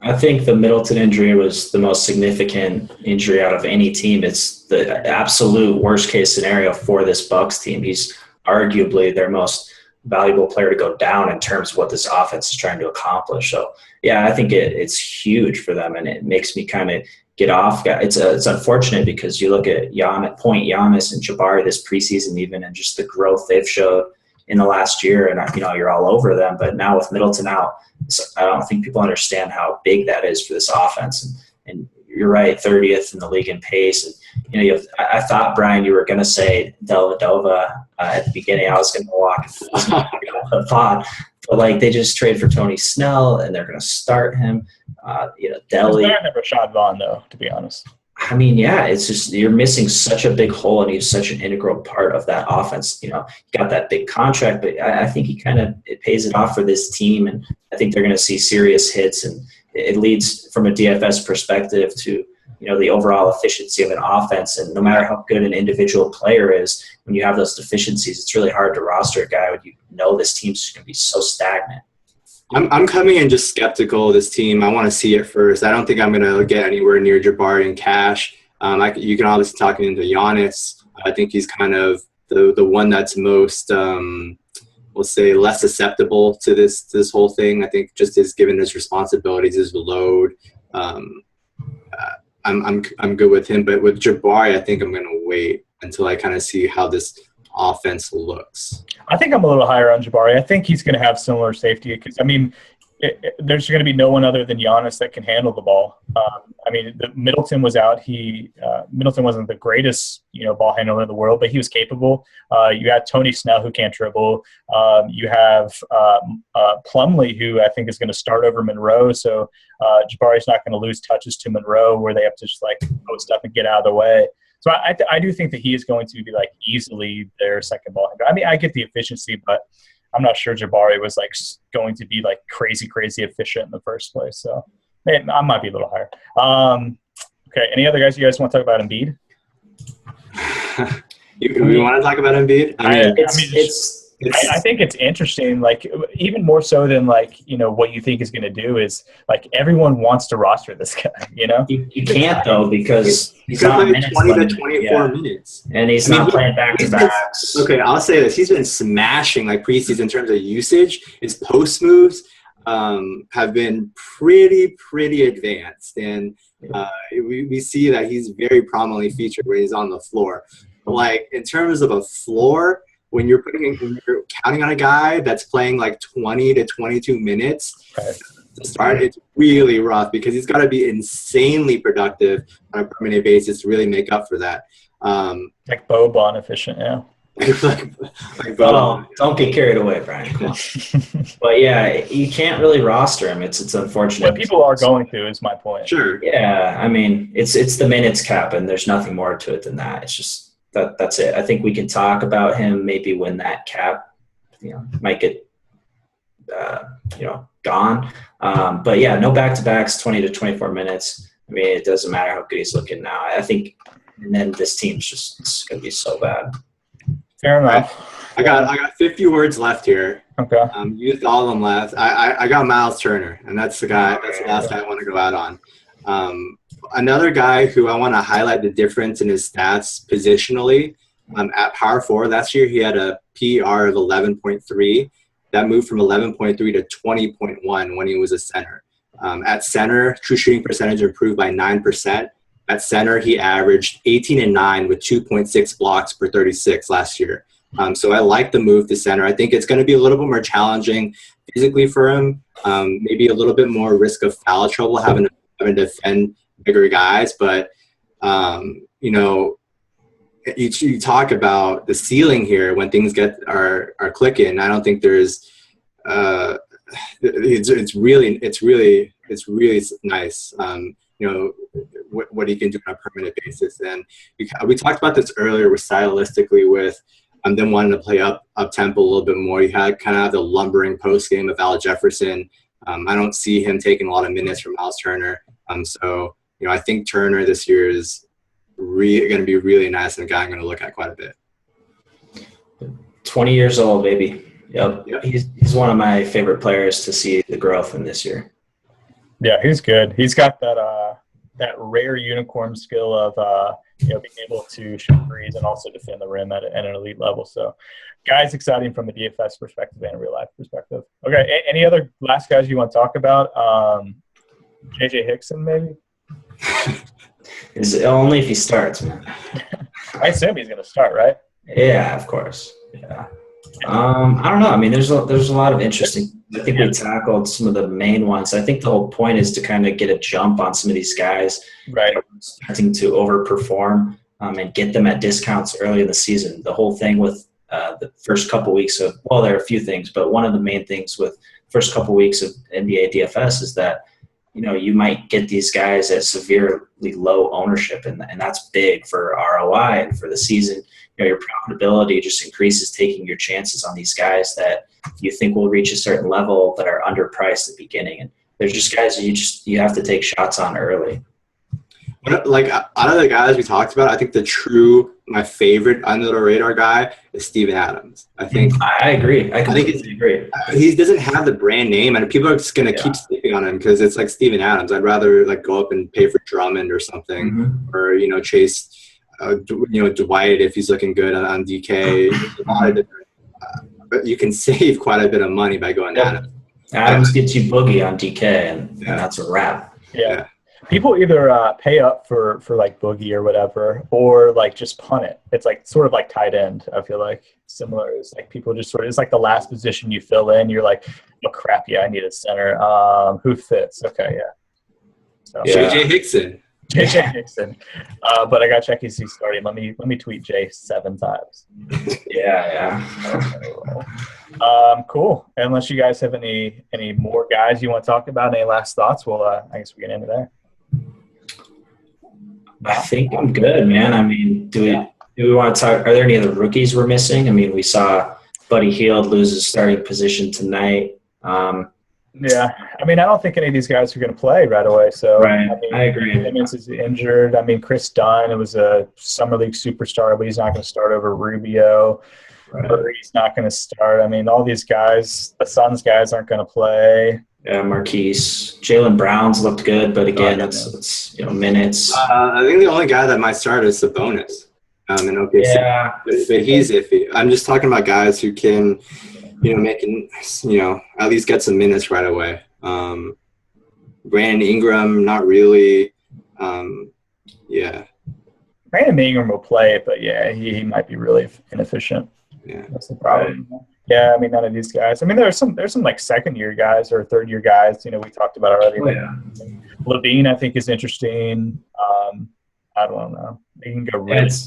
I think the Middleton injury was the most significant injury out of any team. It's the absolute worst case scenario for this Bucks team. He's arguably their most valuable player to go down in terms of what this offense is trying to accomplish. So, yeah, I think it's huge for them, and it makes me kind of get off. It's unfortunate because you look at Giannis and Jabari this preseason even, and just the growth they've showed in the last year, and you're all over them. But now with Middleton out, I don't think people understand how big that is for this offense. And you're right, 30th in the league in pace. And I thought, Brian, you were going to say Dellavedova at the beginning. I was going to walk the pod, but like they just traded for Tony Snell, and they're going to start him. Delly. I never shot Vaughn though, to be honest. I mean, yeah, it's just you're missing such a big hole, and he's such an integral part of that offense. He got that big contract, but I think it pays it off for this team, and I think they're going to see serious hits, and it leads from a DFS perspective to the overall efficiency of an offense. And no matter how good an individual player is, when you have those deficiencies, it's really hard to roster a guy when this team's going to be so stagnant. I'm coming in just skeptical of this team. I want to see it first. I don't think I'm going to get anywhere near Jabari and Cash. You can obviously talk into Giannis. I think he's kind of the one that's most, we'll say, less susceptible to this whole thing. I think just given his responsibilities, his load, I'm good with him. But with Jabari, I think I'm going to wait until I kind of see how this offense looks. I think I'm a little higher on Jabari. I think he's going to have similar safety because, there's going to be no one other than Giannis that can handle the ball. Middleton was out. Middleton wasn't the greatest, ball handler in the world, but he was capable. You have Tony Snell, who can't dribble. You have Plumlee, who I think is going to start over Monroe. So Jabari's not going to lose touches to Monroe, where they have to just post up and get out of the way. So I do think that he is going to be easily their second ball handler. I get the efficiency, but I'm not sure Jabari was going to be crazy efficient in the first place. So I might be a little higher. Okay. Any other guys you guys want to talk about Embiid? We want to talk about Embiid? I think it's interesting, even more so than what you think is going to do is everyone wants to roster this guy, You can't though, because he's not playing 20 to 24 minutes. And he's not playing back-to-backs. Okay, I'll say this. He's been smashing preseason in terms of usage. His post moves have been pretty advanced. And we see that he's very prominently featured when he's on the floor. But in terms of a floor, when you're counting on a guy that's playing 20 to 22 minutes to start, it's really rough because he's got to be insanely productive on a permanent basis to really make up for that. Boban efficient, yeah. Don't get carried away, Brian. But yeah, you can't really roster him. It's unfortunate. But people are going to, is my point. Sure. Yeah, it's the minutes cap, and there's nothing more to it than that. It's just that's it. I think we can talk about him maybe when that cap, might get, gone. But yeah, no back-to-backs, 20 to 24 minutes. It doesn't matter how good he's looking now. I think, and then this team's just it's going to be so bad. Fair enough. I got 50 words left here. Okay. Used all of them left. I got Miles Turner, and that's the guy. That's the last guy I want to go out on. Another guy who I want to highlight the difference in his stats positionally. At power forward last year, he had a PR of 11.3. That moved from 11.3 to 20.1 when he was a center. At center, true shooting percentage improved by 9%. At center, he averaged 18 and 9 with 2.6 blocks per 36 last year. So I like the move to center. I think it's going to be a little bit more challenging physically for him. Maybe a little bit more risk of foul trouble having to defend bigger guys. But, you talk about the ceiling here when things are clicking. I don't think there's it's really nice. What he can do on a permanent basis. And we talked about this earlier with stylistically with them wanting to play up tempo a little bit more. You had kind of the lumbering post game of Al Jefferson. I don't see him taking a lot of minutes from Miles Turner. So I think Turner this year is going to be really nice and a guy I'm going to look at quite a bit. 20 years old, baby. Yep. He's one of my favorite players to see the growth in this year. Yeah, he's good. He's got that rare unicorn skill of being able to shoot threes and also defend the rim at an elite level. So, guys, exciting from the DFS perspective and a real life perspective. Okay, any other last guys you want to talk about? JJ Hickson, maybe. Is only if he starts, man. I assume he's going to start, right? Yeah, of course. Yeah. I don't know. There's a lot of interesting. I think we tackled some of the main ones. I think the whole point is to kind of get a jump on some of these guys, right? Starting to overperform and get them at discounts early in the season. The whole thing with the first couple weeks of there are a few things, but one of the main things with first couple weeks of NBA DFS is that you might get these guys at severely low ownership, and that's big for ROI and for the season. Your profitability just increases taking your chances on these guys that you think will reach a certain level that are underpriced at the beginning. And there's just guys that you have to take shots on early. Out of the guys we talked about, I think my favorite under the radar guy is Steven Adams. I think I agree. I completely agree. He doesn't have the brand name, and people are just going to keep sleeping on him because it's like Steven Adams. I'd rather go up and pay for Drummond or something, or chase Dwight if he's looking good on DK. But you can save quite a bit of money by going Adams. Adams gets you Boogie on DK, and that's a wrap. Yeah. People either pay up for like Boogie or whatever, or like just punt it. It's like sort of like tight end. I feel like similar. It's like people just sort of, it's like the last position you fill in. You're like, oh crap, yeah, I need a center. Who fits? Okay, yeah. So, JJ Hickson. JJ Hickson. But I got check he's starting. Let me tweet Jay 7 times. Yeah. Cool. Unless you guys have any more guys you want to talk about, any last thoughts, well, I guess we get into there. I think I'm good, man. I mean, do we want to talk? Are there any other rookies we're missing? I mean, we saw Buddy Hield lose his starting position tonight. Yeah, I mean, I don't think any of these guys are going to play right away. So right, I mean, I agree. Simmons is injured. I mean, Chris Dunn, it was a summer league superstar, but he's not going to start over Rubio. Right. Murray's not going to start. I mean, all these guys, the Suns guys, aren't going to play. Yeah, Marquise, Jaylen Brown's looked good, but again, it's minutes. I think the only guy that might start is Sabonis. In OKC. Yeah, but he's iffy. I'm just talking about guys who can, at least get some minutes right away. Brandon Ingram, not really. Yeah. Brandon Ingram will play, but yeah, he might be really inefficient. Yeah, that's the problem. Right. Yeah, I mean, none of these guys. I mean, there's some like second-year guys or third-year guys. We talked about already. Oh, yeah. Levine, I think, is interesting. I don't know. They can go rich.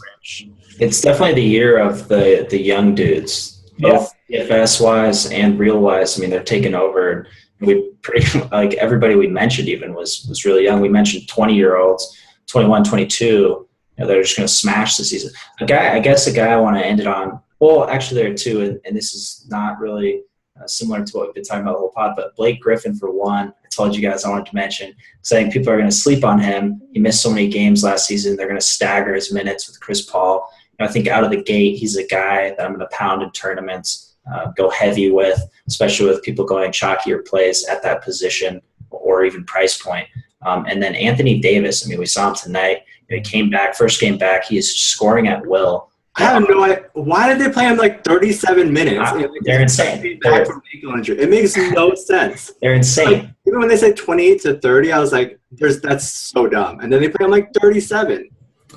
It's definitely the year of the young dudes, both DFS wise and real wise. I mean, they're taking over. We pretty like everybody we mentioned even was really young. We mentioned 20-year-olds, 21, 22. They're just going to smash the season. A guy I want to end it on. Well, actually, there are two, and this is not really similar to what we've been talking about the whole pod, but Blake Griffin, for one, I told you guys I wanted to mention, saying people are going to sleep on him. He missed so many games last season. They're going to stagger his minutes with Chris Paul. I think out of the gate, he's a guy that I'm going to pound in tournaments, go heavy with, especially with people going chalkier plays at that position or even price point. And then Anthony Davis, I mean, we saw him tonight. He came back, first game back. He is scoring at will. I have no idea. Why did they play him like 37 minutes? They're insane. Back from ankle injury. It makes no sense. They're insane. Like, even when they said 28 to 30, I was like, that's so dumb. And then they play him like 37.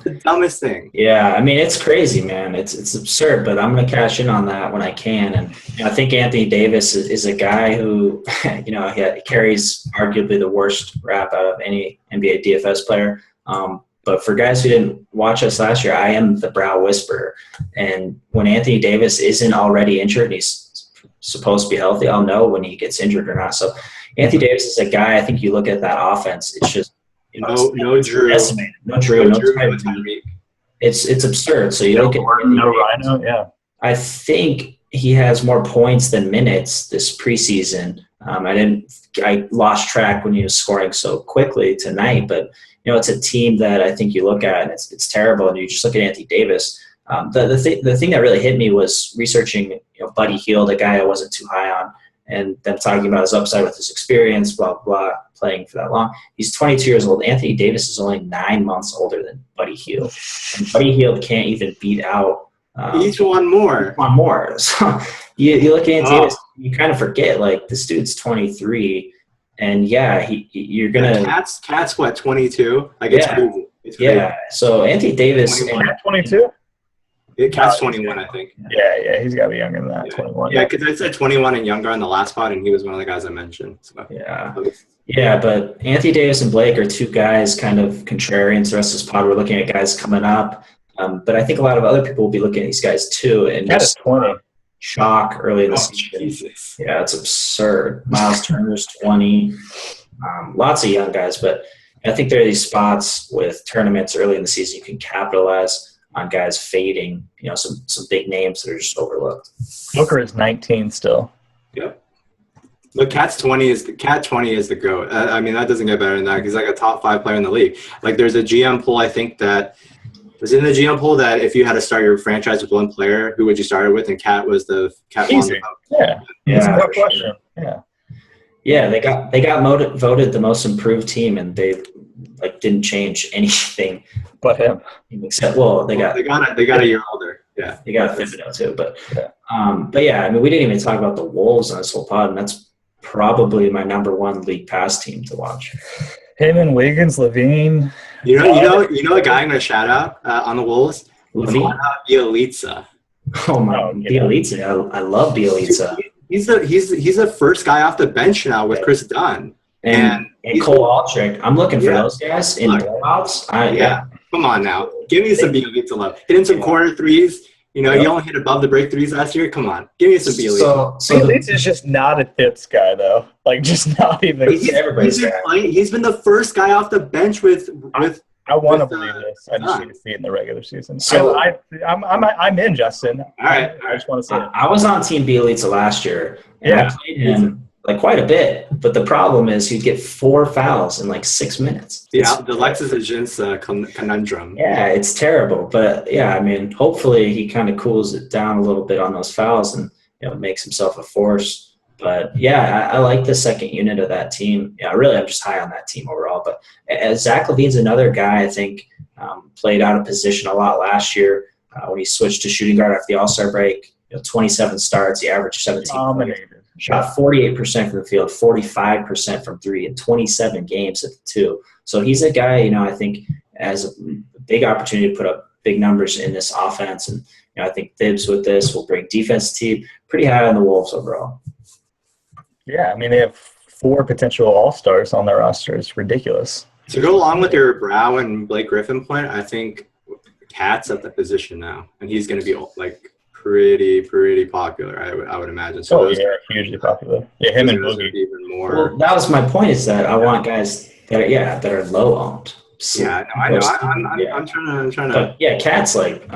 The dumbest thing. Yeah, I mean, it's crazy, man. It's absurd, but I'm going to cash in on that when I can. And I think Anthony Davis is a guy who, he carries arguably the worst rap out of any NBA DFS player. But for guys who didn't watch us last year, I am the brow whisperer. And when Anthony Davis isn't already injured and he's supposed to be healthy, I'll know when he gets injured or not. So Anthony Davis is a guy, I think you look at that offense, it's just, no Drew. Estimated. No Drew. It's absurd. So you look at no Rhino, yeah. I think he has more points than minutes this preseason. I lost track when he was scoring so quickly tonight, but it's a team that I think you look at and it's terrible. And you just look at Anthony Davis. The thing that really hit me was researching, Buddy Hield, a guy I wasn't too high on, and them talking about his upside with his experience, blah, blah, playing for that long. He's 22 years old. Anthony Davis is only 9 months older than Buddy Hield. And Buddy Hield can't even beat out each one more. One more. So you look at Anthony Davis, you kind of forget, like, this dude's 23. And yeah, you're gonna. Cat's what, 22? Like, it's crazy. It's crazy. Yeah. So Anthony Davis. 22. Cat's 21, I think. Yeah, he's got to be younger than that. Yeah. 21. Yeah, because I said 21 and younger on the last pod, and he was one of the guys I mentioned. So. Yeah, but Anthony Davis and Blake are two guys kind of contrarians. The rest of this pod, we're looking at guys coming up. But I think a lot of other people will be looking at these guys too. And that is 20. Shock early in the season. Jesus. Yeah, it's absurd. Miles Turner's 20. Lots of young guys, but I think there are these spots with tournaments early in the season you can capitalize on guys fading. Some big names that are just overlooked. Booker is 19 still. Yep. Look, Cat 20 is the GOAT. I mean, that doesn't get better than that. He's like a top 5 player in the league. Like, there's a GM poll, I think, that was in the GM poll that if you had to start your franchise with one player, who would you start it with? And Cat was the Cat. Easy. Yeah. Yeah. Question. Yeah. Yeah, they got voted the most improved team, and they didn't change anything. But him. Except, they got a year older. Yeah. They got Thibodeau too, but yeah, I mean, we didn't even talk about the Wolves on this whole pod, and that's probably my number one league pass team to watch. Him and Wiggins, Levine. You know a guy I'm gonna shout out on the Wolves. Levine? Shout out Bielitsa. Oh my, Bielitsa! I love Bielitsa. He's the first guy off the bench now with Chris Dunn and Cole Aldrich. I'm looking for those guys in blowouts. Come on now, give me some Bielitsa love. Hitting some corner threes. You know, you only hit above the break threes last year. Come on, give me some Bielitsa. So Bielitsa is just not a Thibs guy though. Like just not even. He's been the first guy off the bench with. I want to believe this. I just need to see it in the regular season. So I'm in, Justin. All right. I just want to see it. I was on Team Bielitsa last year, and I played him like quite a bit. But the problem is he'd get 4 fouls in like 6 minutes. Yeah, the Lexus Ajinça conundrum. Yeah, it's terrible. But yeah, I mean, hopefully he kind of cools it down a little bit on those fouls and makes himself a force. But yeah, I like the second unit of that team. Yeah, really, I'm just high on that team overall. But Zach LaVine's another guy I think played out of position a lot last year when he switched to shooting guard after the All-Star break. 27 starts, he averaged 17 points. Shot 48% from the field, 45% from 3 in 27 games at the 2. So he's a guy, I think has a big opportunity to put up big numbers in this offense. And I think Thibs with this will bring defense team pretty high on the Wolves overall. Yeah, I mean, they have 4 potential All-Stars on their roster. It's ridiculous. To go along with your Brow and Blake Griffin point, I think Cat's at the position now, and he's going to be like pretty popular. I would imagine. So hugely popular. Yeah, him and Boogie even more. Well, that was my point. Is that I want guys that are low owned. So I know. I'm trying to. But yeah, Cat's like,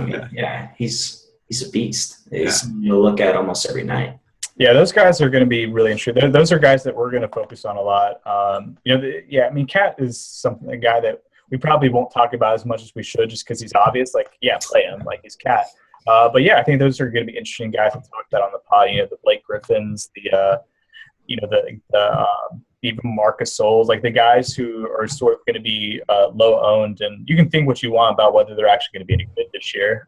he's a beast. He's something to look at almost every night. Yeah, those guys are going to be really interesting. Those are guys that we're going to focus on a lot. Cat is a guy that we probably won't talk about as much as we should just because he's obvious. Like, play him. Like, he's Cat. But yeah, I think those are going to be interesting guys to talk about on the pod. The Blake Griffins, the even Marcus Souls, like the guys who are sort of going to be low owned, and you can think what you want about whether they're actually going to be any good this year.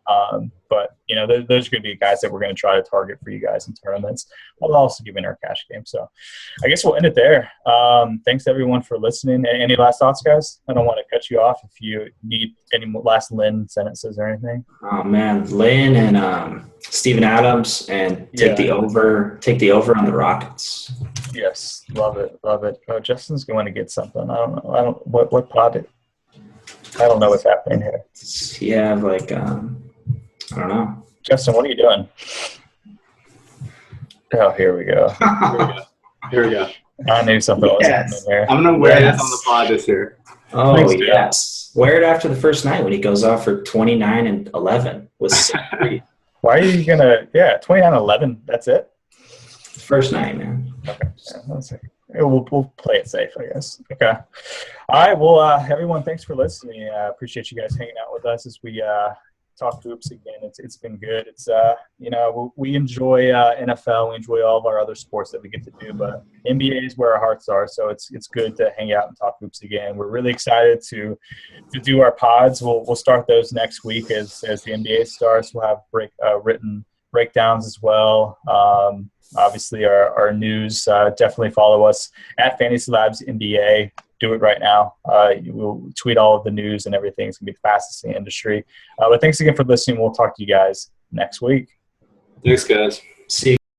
But those are going to be guys that we're going to try to target for you guys in tournaments, while also giving our cash game. So I guess we'll end it there. Thanks everyone for listening. Any last thoughts, guys? I don't want to cut you off if you need any last Lynn sentences or anything. Oh man, Lynn and Steven Adams, and take the over on the Rockets. Yes, love it. Oh, Justin's going to get something. I don't know. What pod? I don't know what's happening here. Yeah, like I don't know. Justin, what are you doing? Oh, here we go. Here we go. I knew something was happening there. I'm gonna wear this on the pod this year. Oh, thanks, yes. Wear it after the first night when he goes off for 29 and 11 with 6-3. Why are you gonna? 29-11. That's it. First night, man. Okay. We'll play it safe, I guess. Okay. All right. Well, everyone, thanks for listening. Appreciate you guys hanging out with us as we talk hoops again. It's been good. It's we enjoy NFL. We enjoy all of our other sports that we get to do, but NBA is where our hearts are. So it's good to hang out and talk hoops again. We're really excited to do our pods. We'll start those next week as the NBA starts. We'll have written breakdowns as well. Obviously, our news, definitely follow us at FantasyLabs NBA. Do it right now. We'll tweet all of the news and everything. It's going to be the fastest in the industry. But thanks again for listening. We'll talk to you guys next week. Thanks, guys. See you.